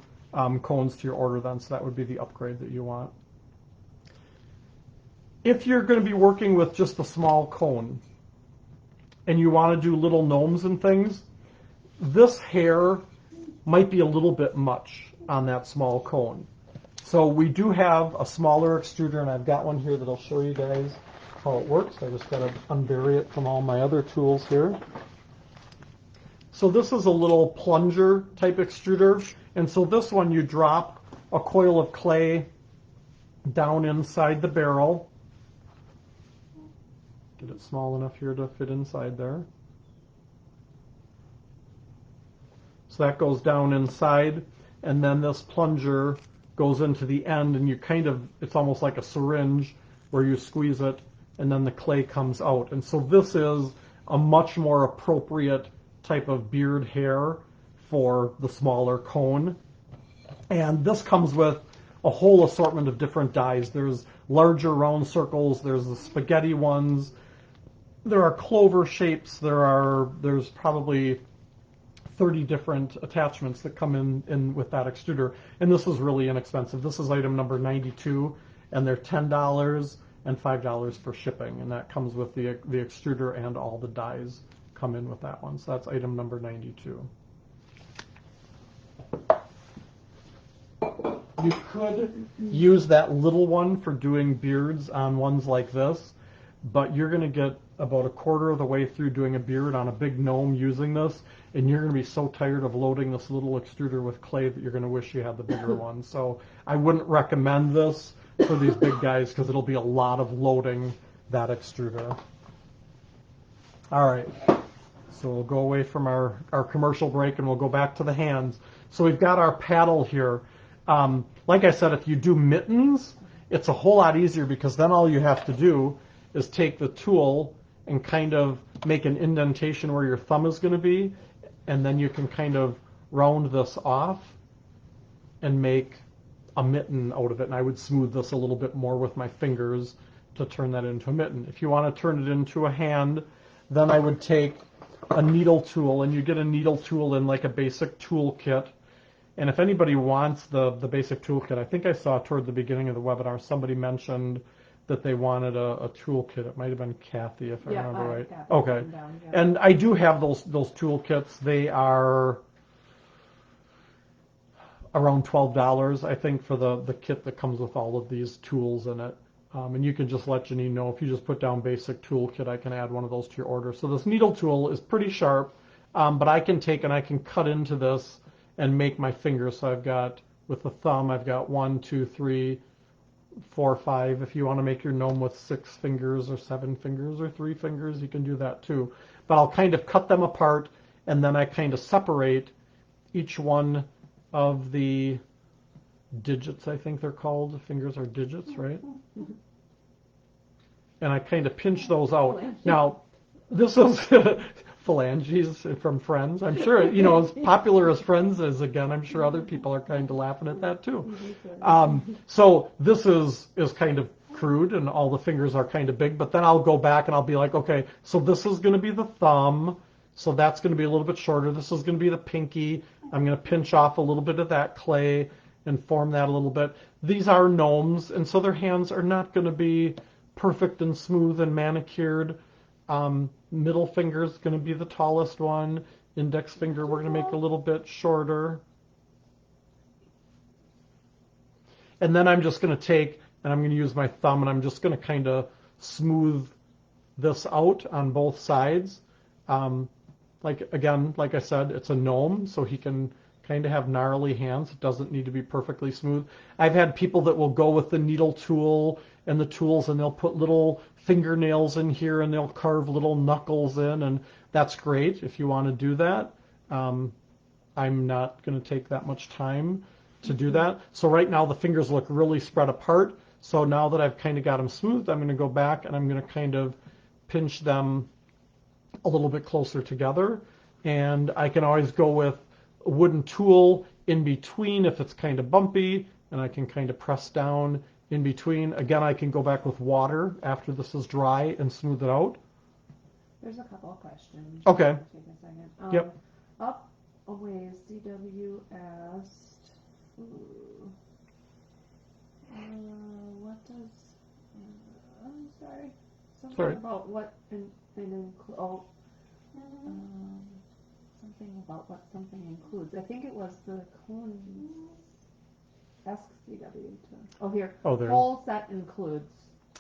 cones to your order then, so that would be the upgrade that you want. If you're going to be working with just a small cone and you want to do little gnomes and things, this hair might be a little bit much on that small cone. So we do have a smaller extruder, and I've got one here that I'll show you guys how it works. I just got to unbury it from all my other tools here. So this is a little plunger type extruder, and so this one you drop a coil of clay down inside the barrel. Get it small enough here to fit inside there. So that goes down inside, and then this plunger goes into the end, and you it's almost like a syringe where you squeeze it, and then the clay comes out. And so this is a much more appropriate type of beard hair for the smaller cone. And this comes with a whole assortment of different dyes. There's larger round circles, there's the spaghetti ones, there are clover shapes, there's probably 30 different attachments that come in with that extruder. And this is really inexpensive. This is item number 92, and they're $10 and $5 for shipping. And that comes with the extruder, and all the dyes come in with that one. So that's item number 92. You could use that little one for doing beards on ones like this, but you're going to get about a quarter of the way through doing a beard on a big gnome using this, and you're going to be so tired of loading this little extruder with clay that you're going to wish you had the bigger one. So I wouldn't recommend this for these big guys because it'll be a lot of loading that extruder. All right, so we'll go away from our commercial break and we'll go back to the hands. So we've got our paddle here. Like I said, if you do mittens, it's a whole lot easier because then all you have to do is take the tool and kind of make an indentation where your thumb is going to be, and then you can kind of round this off and make a mitten out of it. And I would smooth this a little bit more with my fingers to turn that into a mitten. If you want to turn it into a hand, then I would take a needle tool, and you get a needle tool in like a basic tool kit. And if anybody wants the basic toolkit, I think I saw toward the beginning of the webinar somebody mentioned that they wanted a toolkit. It might have been Kathy, if I remember right. Okay. Down, yeah. And I do have those toolkits. They are around $12, I think, for the kit that comes with all of these tools in it. And you can just let Janine know. If you just put down basic toolkit, I can add one of those to your order. So this needle tool is pretty sharp, but I can take and I can cut into this and make my fingers. So I've got, with the thumb, I've got 1, 2, 3, 4, 5. If you want to make your gnome with 6 fingers or 7 fingers or 3 fingers, you can do that too. But I'll kind of cut them apart, and then I kind of separate each one of the digits, I think they're called. Fingers are digits, right? And I kind of pinch those out. Now, This is phalanges from Friends. I'm sure, as popular as Friends is, again, I'm sure other people are kind of laughing at that too. So this is kind of crude and all the fingers are kind of big, but then I'll go back and I'll be like, okay, so this is going to be the thumb, so that's going to be a little bit shorter. This is going to be the pinky. I'm going to pinch off a little bit of that clay and form that a little bit. These are gnomes, and so their hands are not going to be perfect and smooth and manicured. Middle finger is going to be the tallest one. Index finger we're going to make a little bit shorter. And then I'm just going to take, and I'm going to use my thumb, and I'm just going to kind of smooth this out on both sides. Like I said, it's a gnome, so he can kind of have gnarly hands. It doesn't need to be perfectly smooth. I've had people that will go with the needle tool and the tools, and they'll put little fingernails in here, and they'll carve little knuckles in, and that's great if you want to do that. I'm not going to take that much time to do that. So right now the fingers look really spread apart. So now that I've kind of got them smooth, I'm going to go back and I'm going to kind of pinch them a little bit closer together. And I can always go with a wooden tool in between if it's kind of bumpy, and I can kind of press down in between. Again, I can go back with water after this is dry and smooth it out. There's a couple of questions. Okay. Take a second. Yep. Up a ways, DW asked, what does, I'm sorry, something Sorry. about what something about what something includes. I think it was the cones. Ask CW to. Oh, here. Oh, there. Whole set includes.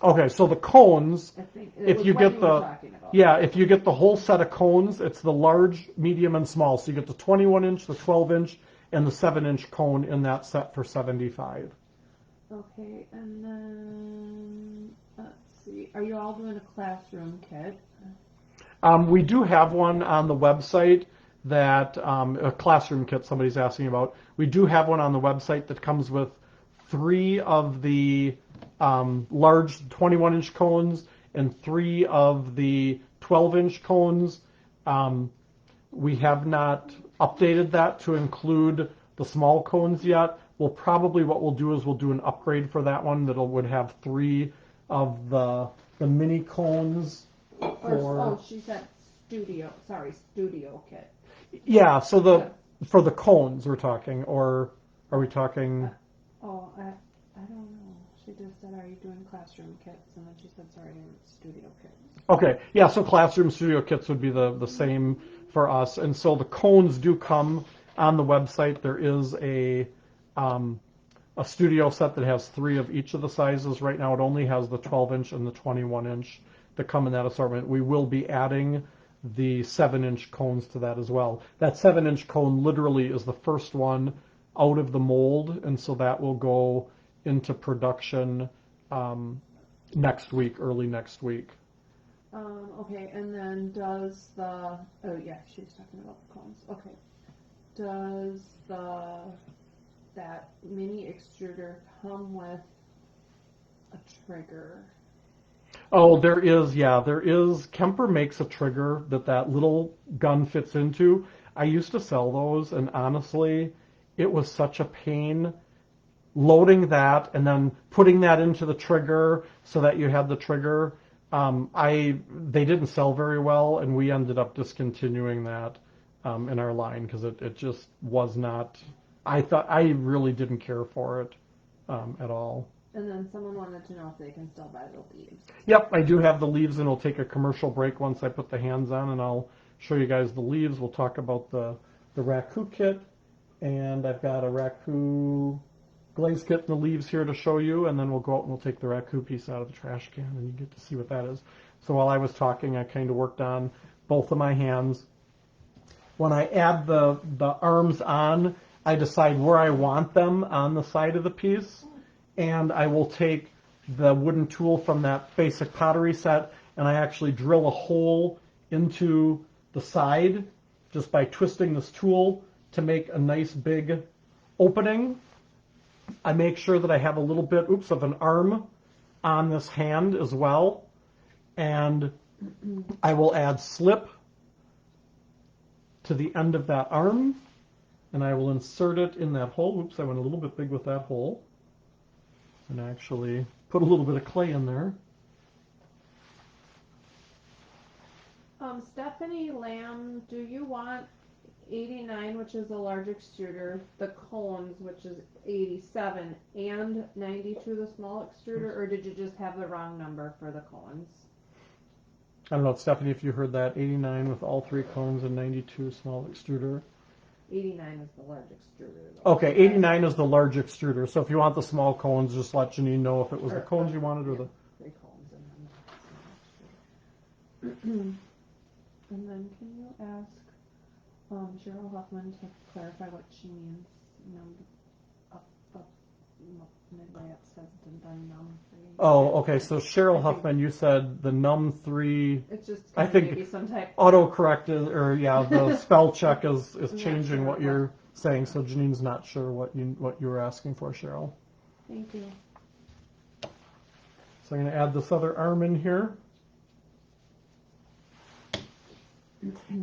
Okay, so the cones, I think if was you what get you the, were talking about. yeah, if you get the whole set of cones, it's the large, medium, and small. So you get the 21-inch, the 12-inch, and the 7-inch cone in that set for $75. Okay, and then let's see. Are you all doing a classroom kit? We do have one on the website that, a classroom kit somebody's asking about. We do have one on the website that comes with 3 of the large 21-inch cones and 3 of the 12-inch cones. We have not updated that to include the small cones yet. What we'll do is we'll do an upgrade for that one that would have 3 of the mini cones. She said studio kit. Yeah, so for the cones we're talking, or are we talking? I don't know. She just said, are you doing classroom kits? And then she said, sorry, studio kits. Okay, yeah, so classroom studio kits would be the same for us. And so the cones do come on the website. There is a studio set that has 3 of each of the sizes. Right now it only has the 12-inch and the 21-inch that come in that assortment. We will be adding the 7-inch cones to that as well. That 7-inch cone literally is the first one out of the mold, and so that will go into production next week, early next week. Okay, and then does the, oh yeah, she's talking about the cones. Okay. Does that mini extruder come with a trigger? Oh, there is. Kemper makes a trigger that little gun fits into. I used to sell those, and honestly, it was such a pain loading that and then putting that into the trigger so that you had the trigger. They didn't sell very well, and we ended up discontinuing that in our line because it just was not. I really didn't care for it at all. And then someone wanted to know if they can still buy the leaves. Yep, I do have the leaves, and we'll take a commercial break once I put the hands on, and I'll show you guys the leaves. We'll talk about the Raku kit, and I've got a Raku Glaze kit and the leaves here to show you, and then we'll go out and we'll take the Raku piece out of the trash can, and you get to see what that is. So while I was talking, I kind of worked on both of my hands. When I add the arms on, I decide where I want them on the side of the piece, and I will take the wooden tool from that basic pottery set, and I actually drill a hole into the side just by twisting this tool to make a nice big opening. I make sure that I have a little bit, of an arm on this hand as well, and I will add slip to the end of that arm, and I will insert it in that hole. Oops, I went a little bit big with that hole. And actually put a little bit of clay in there. Stephanie Lamb, do you want 89, which is a large extruder, the cones, which is 87, and 92, the small extruder, or did you just have the wrong number for the cones? I don't know, Stephanie, if you heard that. 89 with all 3 cones and 92 small extruder. 89 is the large extruder. Though. Okay, 89 is the large extruder. So if you want the small cones, just let Janine know if it was the cones you wanted or the... 3 cones and then the small extruder. And then can you ask Cheryl Huffman to clarify what she means? Midway it says the Gnome 3. Oh, okay. So Cheryl Huffman, you said the Gnome 3. It's just I think maybe some type autocorrect is, or yeah, the spell check is I'm not changing sure what you're saying. So Janine's not sure what you were asking for, Cheryl. Thank you. So I'm going to add this other arm in here.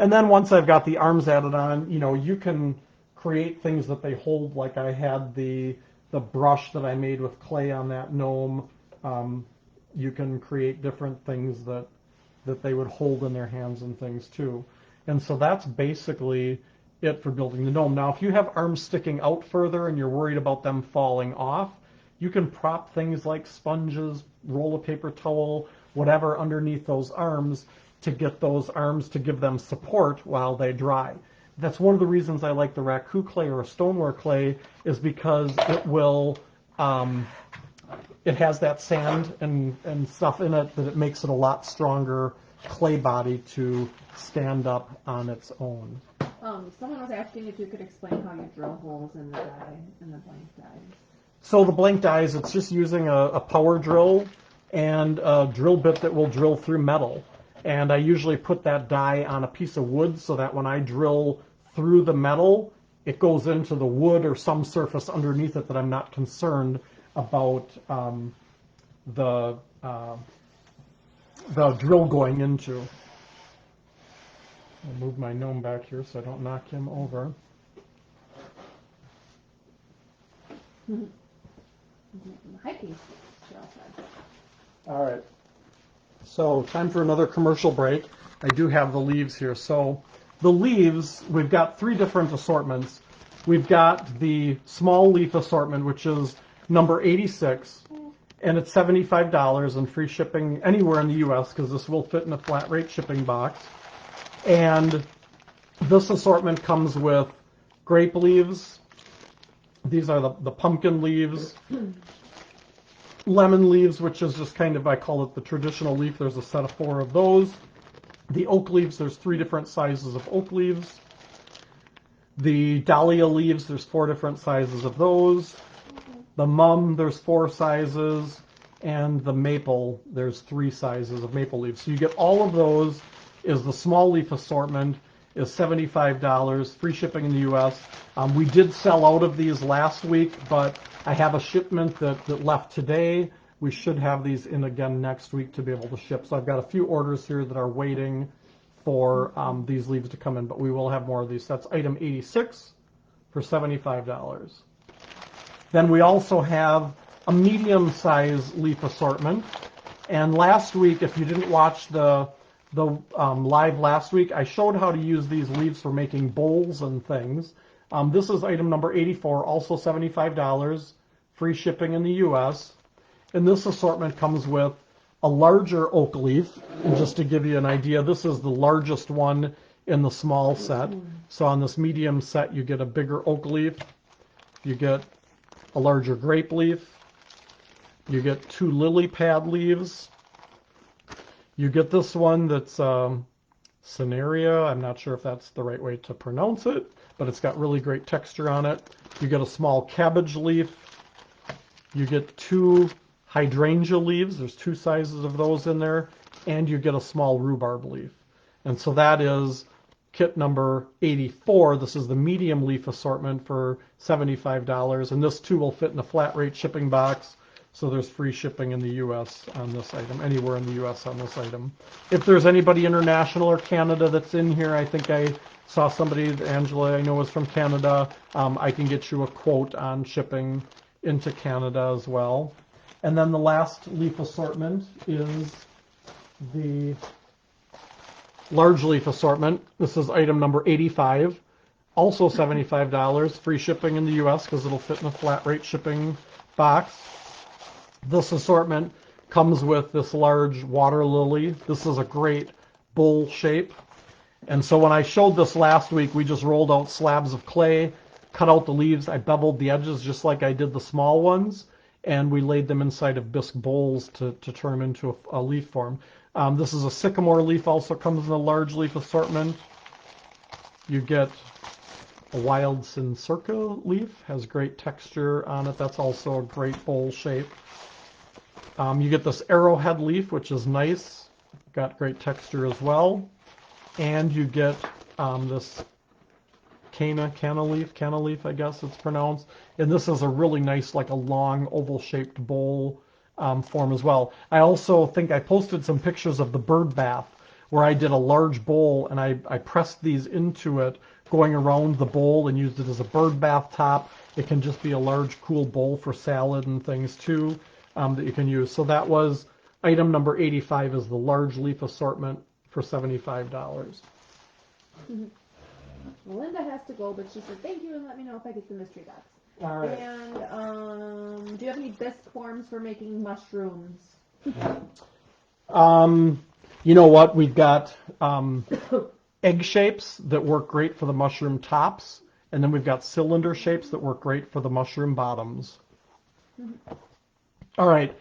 And then once I've got the arms added on, you can create things that they hold, like I had the brush that I made with clay on that gnome. You can create different things that they would hold in their hands and things too. And so that's basically it for building the gnome. Now, if you have arms sticking out further and you're worried about them falling off, you can prop things like sponges, roll a paper towel, whatever underneath those arms to get those arms to give them support while they dry. That's one of the reasons I like the Raku clay or a stoneware clay, is because it will, it has that sand and stuff in it that it makes it a lot stronger clay body to stand up on its own. Someone was asking if you could explain how you drill holes in the die, in the blank dies. So the blank dies, it's just using a power drill and a drill bit that will drill through metal. And I usually put that die on a piece of wood so that when I drill through the metal, it goes into the wood or some surface underneath it that I'm not concerned about the drill going into. I'll move my gnome back here so I don't knock him over. Hiking, Cheryl said. All right. So time for another commercial break. I do have the leaves here. So the leaves, we've got 3 different assortments. We've got the small leaf assortment, which is number 86, and it's $75 and free shipping anywhere in the U.S. because this will fit in a flat rate shipping box. And this assortment comes with grape leaves. These are the pumpkin leaves. Lemon leaves, which is just kind of, I call it the traditional leaf. There's a set of 4 of those. The oak leaves, there's 3 different sizes of oak leaves. The dahlia leaves, there's 4 different sizes of those. The mum, there's 4 sizes. And the maple, there's 3 sizes of maple leaves. So you get all of those. Is the small leaf assortment is $75, free shipping in the U.S. We did sell out of these last week, but I have a shipment that left today. We should have these in again next week to be able to ship. So I've got a few orders here that are waiting for these leaves to come in, but we will have more of these. That's item 86 for $75. Then we also have a medium-size leaf assortment. And last week, if you didn't watch the live last week, I showed how to use these leaves for making bowls and things. This is item number 84, also $75, free shipping in the U.S. And this assortment comes with a larger oak leaf. And just to give you an idea, this is the largest one in the small set. So on this medium set, you get a bigger oak leaf. You get a larger grape leaf. You get 2 lily pad leaves. You get this one that's Cinerea. I'm not sure if that's the right way to pronounce it, but it's got really great texture on it. You get a small cabbage leaf. You get 2 hydrangea leaves. There's 2 sizes of those in there. And you get a small rhubarb leaf. And so that is kit number 84. This is the medium leaf assortment for $75. And this too will fit in a flat rate shipping box. So there's free shipping in the U.S. on this item, anywhere in the U.S. on this item. If there's anybody international or Canada that's in here, I think I saw somebody, Angela, I know is from Canada. I can get you a quote on shipping into Canada as well. And then the last leaf assortment is the large leaf assortment. This is item number 85, also $75, free shipping in the U.S. because it'll fit in a flat rate shipping box. This assortment comes with this large water lily. This is a great bowl shape. And so when I showed this last week, we just rolled out slabs of clay, cut out the leaves. I beveled the edges just like I did the small ones, and we laid them inside of bisque bowls to turn them into a leaf form. This is a sycamore leaf, also comes in a large leaf assortment. You get a wild Sycamore leaf, has great texture on it. That's also a great bowl shape. You get this arrowhead leaf, which is nice, got great texture as well. And you get this canna leaf, I guess it's pronounced. And this is a really nice, like a long oval-shaped bowl form as well. I also think I posted some pictures of the bird bath where I did a large bowl and I pressed these into it, going around the bowl, and used it as a bird bath top. It can just be a large, cool bowl for salad and things too that you can use. So that was item number 85, is the large leaf assortment for $75. Well, Linda has to go, but she said thank you and let me know if I get the mystery box. All right. And do you have any bisque forms for making mushrooms? You know what? We've got egg shapes that work great for the mushroom tops, and then we've got cylinder shapes that work great for the mushroom bottoms. All right,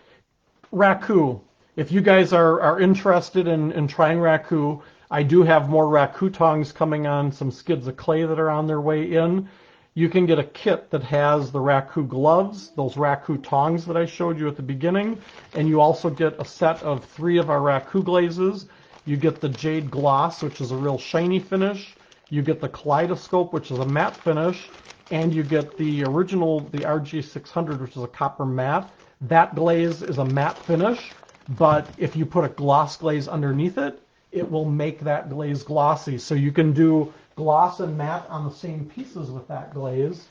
Raku. If you guys are interested in trying Raku, I do have more Rakutongs coming on, some skids of clay that are on their way in. You can get a kit that has the Raku gloves, those Rakutongs that I showed you at the beginning, and you also get a set of 3 of our Raku Glazes. You get the Jade Gloss, which is a real shiny finish. You get the Kaleidoscope, which is a matte finish, and you get the original, the RG600, which is a copper matte. That glaze is a matte finish, but if you put a gloss glaze underneath it, it will make that glaze glossy. So you can do gloss and matte on the same pieces with that glaze,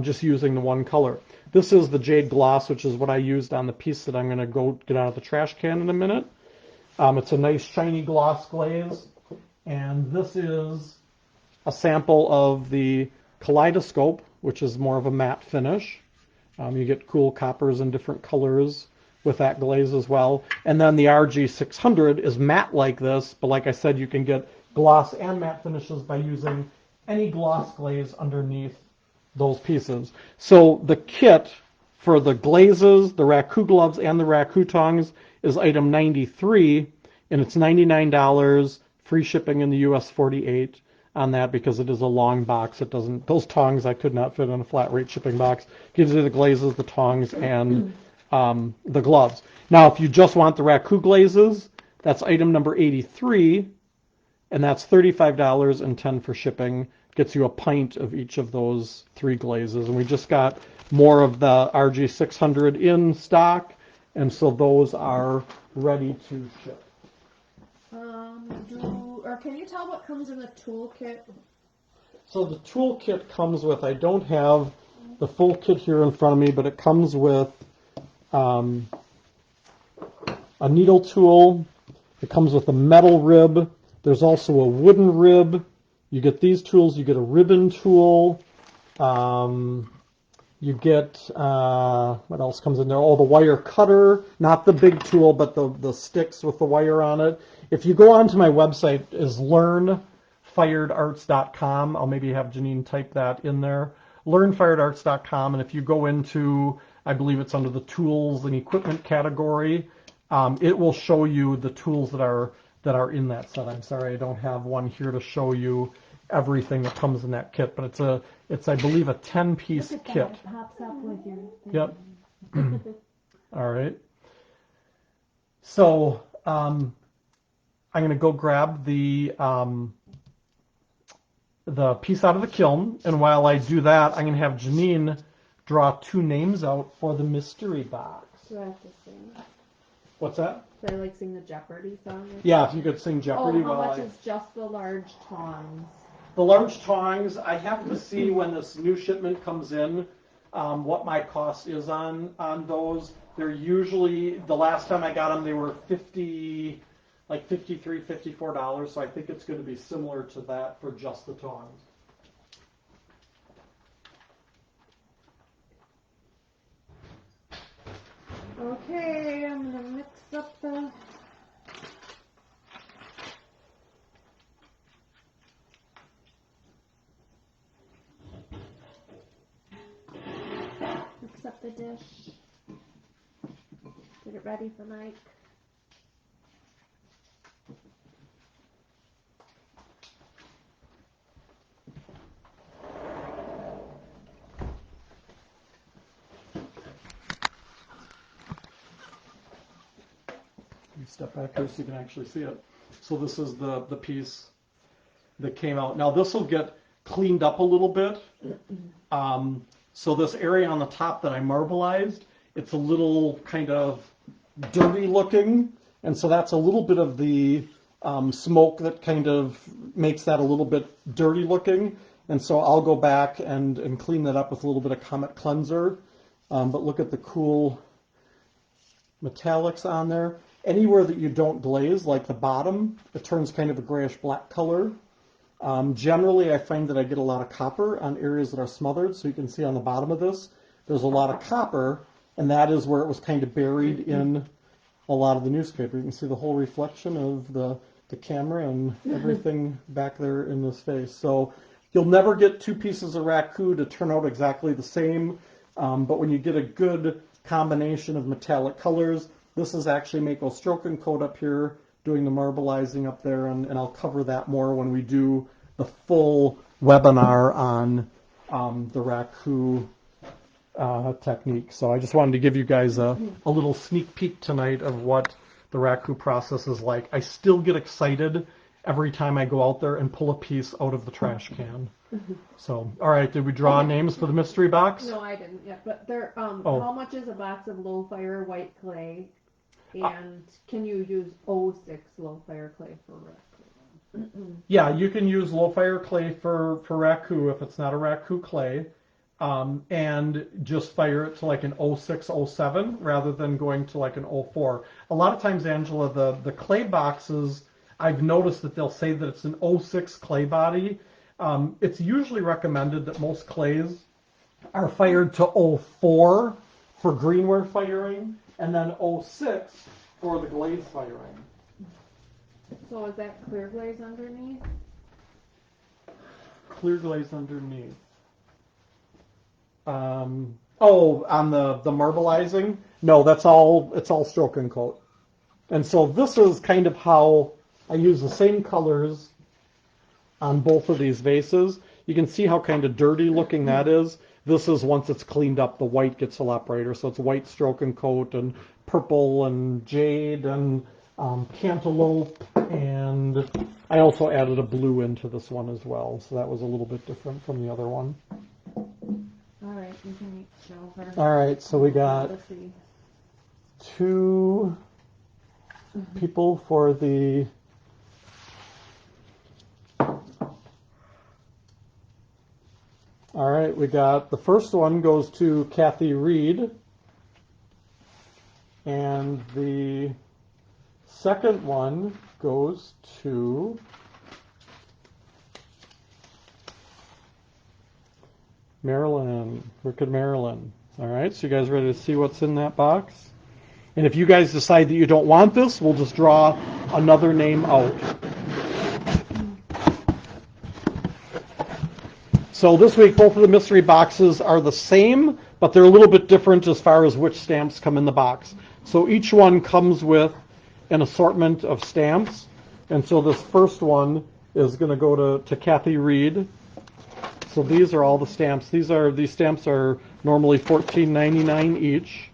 just using the one color. This is the Jade Gloss, which is what I used on the piece that I'm going to go get out of the trash can in a minute. It's a nice shiny gloss glaze. And this is a sample of the Kaleidoscope, which is more of a matte finish. You get cool coppers and different colors with that glaze as well. And then the RG600 is matte like this, but like I said, you can get gloss and matte finishes by using any gloss glaze underneath those pieces. So the kit for the glazes, the Raku gloves, and the Rakutongs is item 93, and it's $99, free shipping in the US 48 on that because it is a long box. It doesn't, those tongs I could not fit in a flat rate shipping box. Gives you the glazes, the tongs, and the gloves. Now, if you just want the Raku Glazes, that's item number 83, and that's $35 and $10 for shipping. Gets you a pint of each of those 3 glazes, and we just got more of the RG600 in stock, and so those are ready to ship. Can you tell what comes in the toolkit? So the toolkit comes with, I don't have the full kit here in front of me, but it comes with a needle tool. It comes with a metal rib. There's also a wooden rib. You get these tools. You get a ribbon tool. You get, what else comes in there? Oh, the wire cutter. Not the big tool, but the sticks with the wire on it. If you go onto my website, is learnfiredarts.com. I'll maybe have Janine type that in there. Learnfiredarts.com. And if you go into, I believe it's under the tools and equipment category, it will show you the tools that are in that set. I'm sorry, I don't have one here to show you everything that comes in that kit, but it's I believe a 10-piece kit. It pops up with your thing. Yep. All right. So I'm going to go grab the piece out of the kiln, and while I do that, I'm going to have Janine draw 2 names out for the mystery box. Do I have to sing? What's that? Do I like sing the Jeopardy song? Yeah, if you could sing Jeopardy. Oh, how much is just the large tongs? The large tongs, I have to see when this new shipment comes in, what my cost is on those. They're usually, the last time I got them, they were $53, $54. So I think it's going to be similar to that for just the tongs. Okay, I'm gonna mix up the dish. Get it ready for Mike. You step back here so you can actually see it. So this is the piece that came out. Now this will get cleaned up a little bit. So this area on the top that I marbleized, it's a little kind of dirty looking. And so that's a little bit of the smoke that kind of makes that a little bit dirty looking. And so I'll go back and clean that up with a little bit of Comet Cleanser. But look at the cool metallics on there. Anywhere that you don't glaze, like the bottom, it turns kind of a grayish black color. Generally, I find that I get a lot of copper on areas that are smothered. So you can see on the bottom of this, there's a lot of copper, and that is where it was kind of buried in a lot of the newspaper. You can see the whole reflection of the camera and everything back there in this face. So you'll never get two pieces of Raku to turn out exactly the same, but when you get a good combination of metallic colors, this is actually Mako Stroke and Coat up here, doing the marbleizing up there, and I'll cover that more when we do the full webinar on the Raku technique. So I just wanted to give you guys a little sneak peek tonight of what the Raku process is like. I still get excited every time I go out there and pull a piece out of the trash can. So, all right, did we draw names for the mystery box? No, I didn't yet. But there, how much is a box of low fire white clay? And can you use 06 low fire clay for Raku? Yeah, you can use low fire clay for Raku if it's not a Raku clay, and just fire it to like an 06, 07 rather than going to like an 04. A lot of times, Angela, the clay boxes, I've noticed that they'll say that it's an 06 clay body. It's usually recommended that most clays are fired to 04 for greenware firing, and then 06 for the glaze firing. So is that clear glaze underneath? Clear glaze underneath. Oh, on the marbleizing? No, it's all stroke and coat. And so this is kind of how I use the same colors on both of these vases. You can see how kind of dirty looking that is. This is once it's cleaned up, the white gets a lot brighter. So it's white stroke and coat and purple and jade and cantaloupe. And I also added a blue into this one as well. So that was a little bit different from the other one. All right, we can eat silver. All right, so we got two people for the All right, we got the first one goes to Kathy Reed, and the second one goes to Marilyn, Wicked Marilyn. All right, so you guys ready to see what's in that box? And if you guys decide that you don't want this, we'll just draw another name out. So this week, both of the mystery boxes are the same, but they're a little bit different as far as which stamps come in the box. So each one comes with an assortment of stamps. And so this first one is going to go to Kathy Reed. So these are all the stamps. These stamps are normally $14.99 each.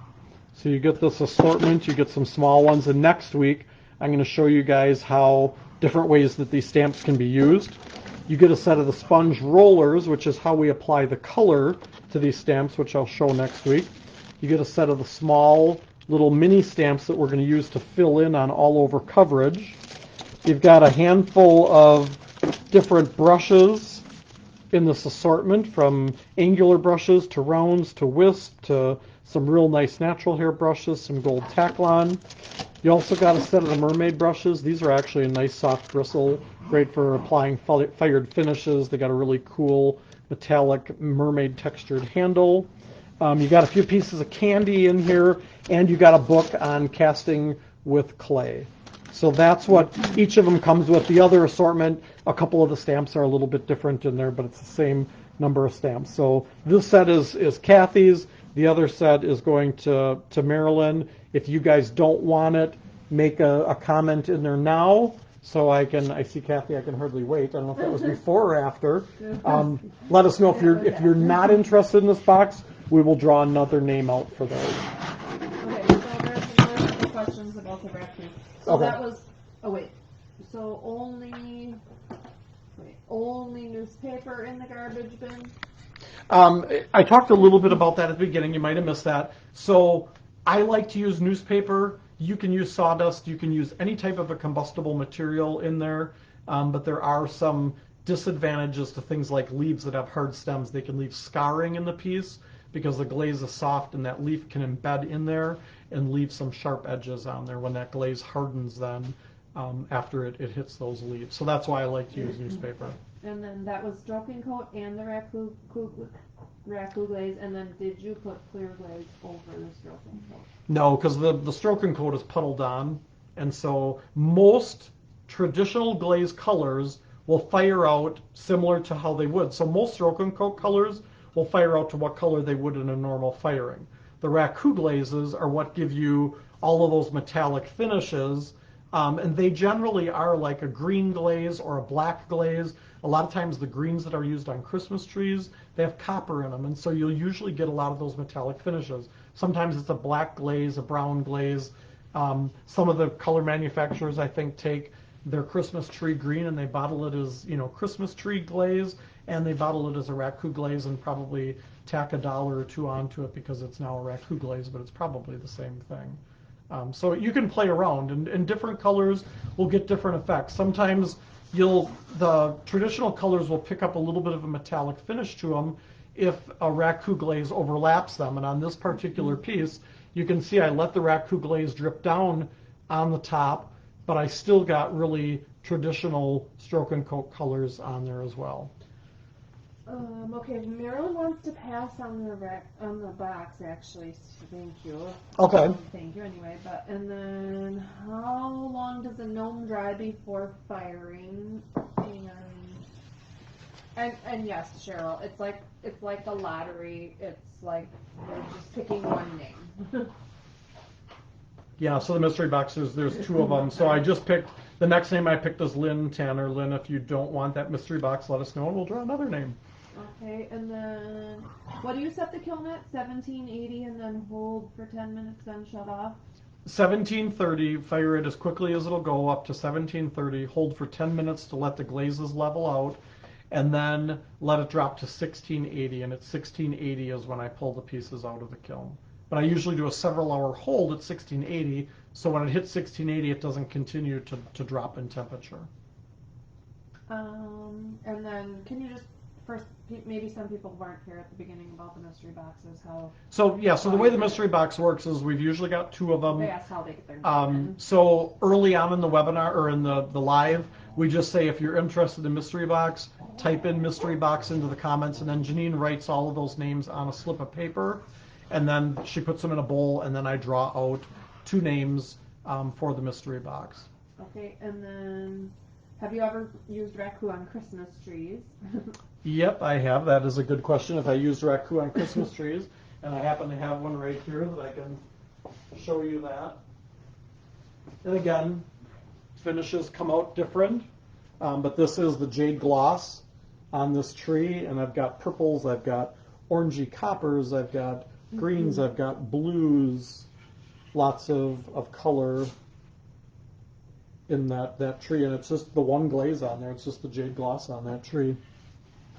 So you get this assortment, you get some small ones, and next week I'm going to show you guys how different ways that these stamps can be used. You get a set of the sponge rollers, which is how we apply the color to these stamps, which I'll show next week. You get a set of the small little mini stamps that we're going to use to fill in on all over coverage. You've got a handful of different brushes in this assortment, from angular brushes to rounds to wisp to some real nice natural hair brushes, some gold Taklon. You also got a set of the mermaid brushes. These are actually a nice soft bristle, great for applying fired finishes. They got a really cool metallic mermaid textured handle. You got a few pieces of candy in here, and you got a book on casting with clay. So that's what each of them comes with. The other assortment, a couple of the stamps are a little bit different in there, but it's the same number of stamps. So this set is Kathy's. The other set is going to Marilyn. If you guys don't want it, make a comment in there now. So I see Kathy, I can hardly wait. I don't know if that was before or after. Let us know if you're not interested in this box. We will draw another name out for those. Okay, so there's a couple questions about the Raku. So Okay. that was, so only newspaper in the garbage bin? I talked a little bit about that at the beginning. You might have missed that. So I like to use newspaper. You can use sawdust. You can use any type of a combustible material in there. But there are some disadvantages to things like leaves that have hard stems. They can leave scarring in the piece because the glaze is soft, and that leaf can embed in there and leave some sharp edges on there when that glaze hardens then after it hits those leaves. So that's why I like to use newspaper. And then that was stroking coat and the Raku glaze, and then did you put clear glaze over the stroking coat? No, because the stroking coat is puddled on, and so most traditional glaze colors will fire out similar to how they would. So most stroking coat colors will fire out to what color they would in a normal firing. The Raku glazes are what give you all of those metallic finishes, and they generally are like a green glaze or a black glaze. A lot of times the greens that are used on Christmas trees, they have copper in them, and so you'll usually get a lot of those metallic finishes. Sometimes it's a black glaze, a brown glaze. Some of the color manufacturers, I think, take their Christmas tree green and they bottle it as, Christmas tree glaze, and they bottle it as a Raku glaze and probably tack $1 or $2 onto it because it's now a Raku glaze, but it's probably the same thing. So you can play around, and different colors will get different effects. Sometimes the traditional colors will pick up a little bit of a metallic finish to them if a Raku glaze overlaps them. And on this particular piece, you can see I let the Raku glaze drip down on the top, but I still got really traditional stroke and coat colors on there as well. Okay, Marilyn wants to pass on the box, actually. So thank you. Okay. Thank you anyway. And then how long does a gnome dry before firing? And yes, Cheryl, it's like a lottery. It's like we're just picking one name. Yeah, so the mystery boxes, there's 2 of them. So I just picked, the next name I picked is Lynn Tanner. Lynn, if you don't want that mystery box, let us know and we'll draw another name. Okay, and then what do you set the kiln at? 1780, and then hold for 10 minutes, then shut off? 1730, fire it as quickly as it'll go up to 1730, hold for 10 minutes to let the glazes level out, and then let it drop to 1680, and at 1680 is when I pull the pieces out of the kiln. But I usually do a several hour hold at 1680, so when it hits 1680 it doesn't continue to drop in temperature. And then can you just, first, maybe some people weren't here at the beginning about the mystery boxes, how... So the way the mystery box works is we've usually got 2 of them. They asked how they get their So early on in the webinar, or in the live, we just say if you're interested in mystery box, type in mystery box into the comments, and then Janine writes all of those names on a slip of paper, and then she puts them in a bowl, and then I draw out 2 names for the mystery box. Okay, and then have you ever used Raku on Christmas trees? Yep, I have. That is a good question. If I used Raku on Christmas trees, and I happen to have one right here that I can show you that. And again, finishes come out different, but this is the jade gloss on this tree, and I've got purples, I've got orangey coppers, I've got greens, I've got blues, lots of color in that tree, and it's just the one glaze on there. It's just the jade gloss on that tree.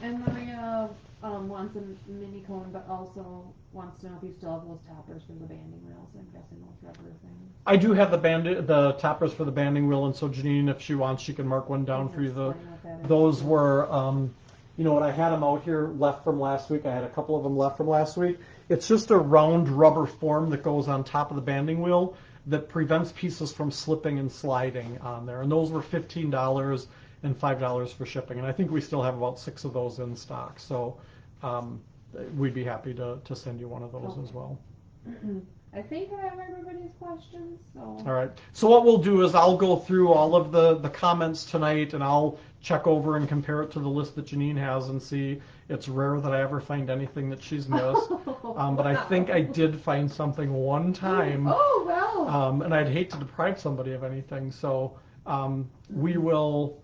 And Maria wants a mini cone, but also wants to know if you still have those toppers for the banding rails. I'm guessing those rubber things. I do have the toppers for the banding wheel, and so Janine, if she wants, she can mark one down for you. Explain what that is. Those were, you know what, I had them out here left from last week. I had a couple of them left from last week. It's just a round rubber form that goes on top of the banding wheel that prevents pieces from slipping and sliding on there. And those were $15 and $5 for shipping. And I think we still have about 6 of those in stock. So we'd be happy to send you one of those as well. I think I have everybody's questions. So. All right. So what we'll do is I'll go through all of the comments tonight, and I'll check over and compare it to the list that Janine has and see. It's rare that I ever find anything that she's missed. But I think I did find something one time. Oh, well. And I'd hate to deprive somebody of anything. So we will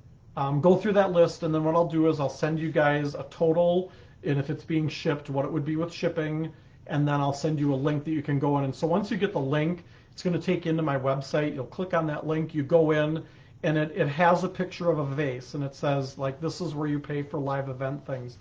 go through that list, and then what I'll do is I'll send you guys a total, and if it's being shipped, what it would be with shipping, and then I'll send you a link that you can go in. And so once you get the link, it's going to take you into my website. You'll click on that link, you go in, and it has a picture of a vase, and it says, like, this is where you pay for live event things.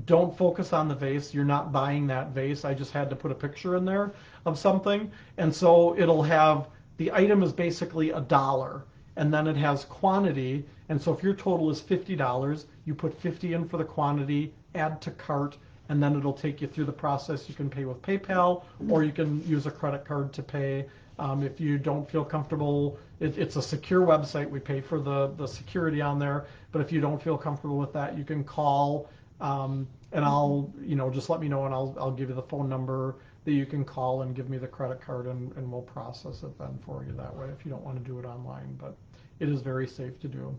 Don't focus on the vase. You're not buying that vase. I just had to put a picture in there of something. And so it'll have, the item is basically $1, and then it has quantity. And so if your total is $50, you put 50 in for the quantity, add to cart, and then it'll take you through the process. You can pay with PayPal, or you can use a credit card to pay. If you don't feel comfortable, it's a secure website. We pay for the security on there. But if you don't feel comfortable with that, you can call, and I'll, just let me know, and I'll give you the phone number that you can call and give me the credit card, and we'll process it then for you that way if you don't want to do it online. But it is very safe to do.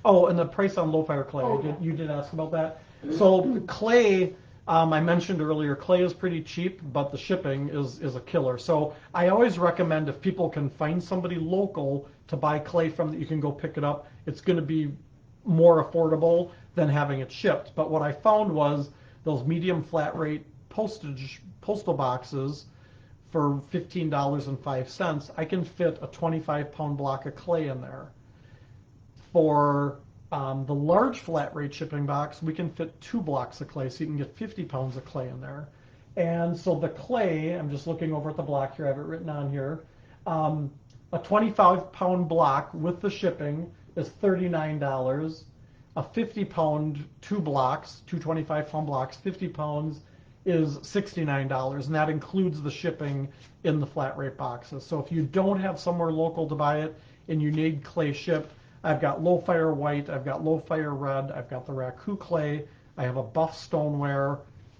Oh, and the price on low-fire clay. You did ask about that. So clay, I mentioned earlier, clay is pretty cheap, but the shipping is a killer. So I always recommend, if people can find somebody local to buy clay from that you can go pick it up, it's going to be more affordable than having it shipped. But what I found was those medium flat rate postal boxes for $15.05, I can fit a 25-pound block of clay in there. For the large flat rate shipping box, we can fit 2 blocks of clay, so you can get 50 pounds of clay in there. And so the clay, I'm just looking over at the block here, I have it written on here, a 25-pound block with the shipping is $39. A 50-pound, 2 blocks, 2 25-pound blocks, 50 pounds is $69, and that includes the shipping in the flat rate boxes. So if you don't have somewhere local to buy it and you need clay shipped, I've got low fire white, I've got low fire red, I've got the Raku clay, I have a buff stoneware,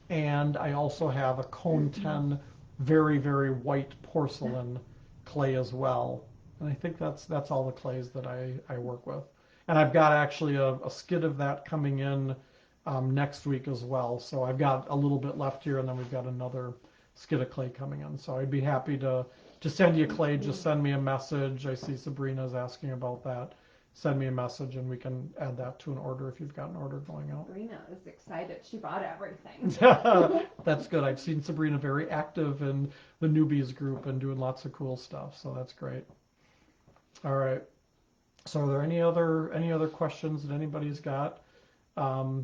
and I also have a cone 10 very, very white porcelain clay as well. And I think that's all the clays that I work with. And I've got actually a skid of that coming in next week as well. So I've got a little bit left here, and then we've got another skid of clay coming in. So I'd be happy to send you clay. Just send me a message. I see Sabrina's asking about that. Send me a message, and we can add that to an order if you've got an order going out. Sabrina is excited. She bought everything. That's good. I've seen Sabrina very active in the newbies group and doing lots of cool stuff, so that's great. All right. So are there any other questions that anybody's got?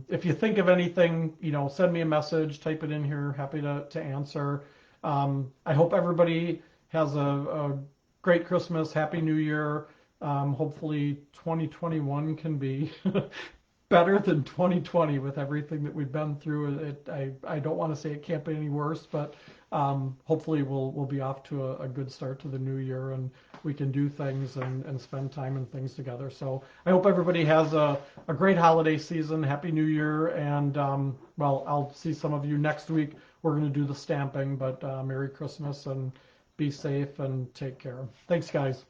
If you think of anything, send me a message, type it in here. Happy to answer. I hope everybody has a great Christmas, Happy New Year. Hopefully 2021 can be better than 2020 with everything that we've been through. I don't want to say it can't be any worse, but hopefully we'll be off to a good start to the new year, and we can do things and spend time and things together. So I hope everybody has a great holiday season, Happy New Year, and well, I'll see some of you next week. We're going to do the stamping, but Merry Christmas and be safe and take care. Thanks, guys.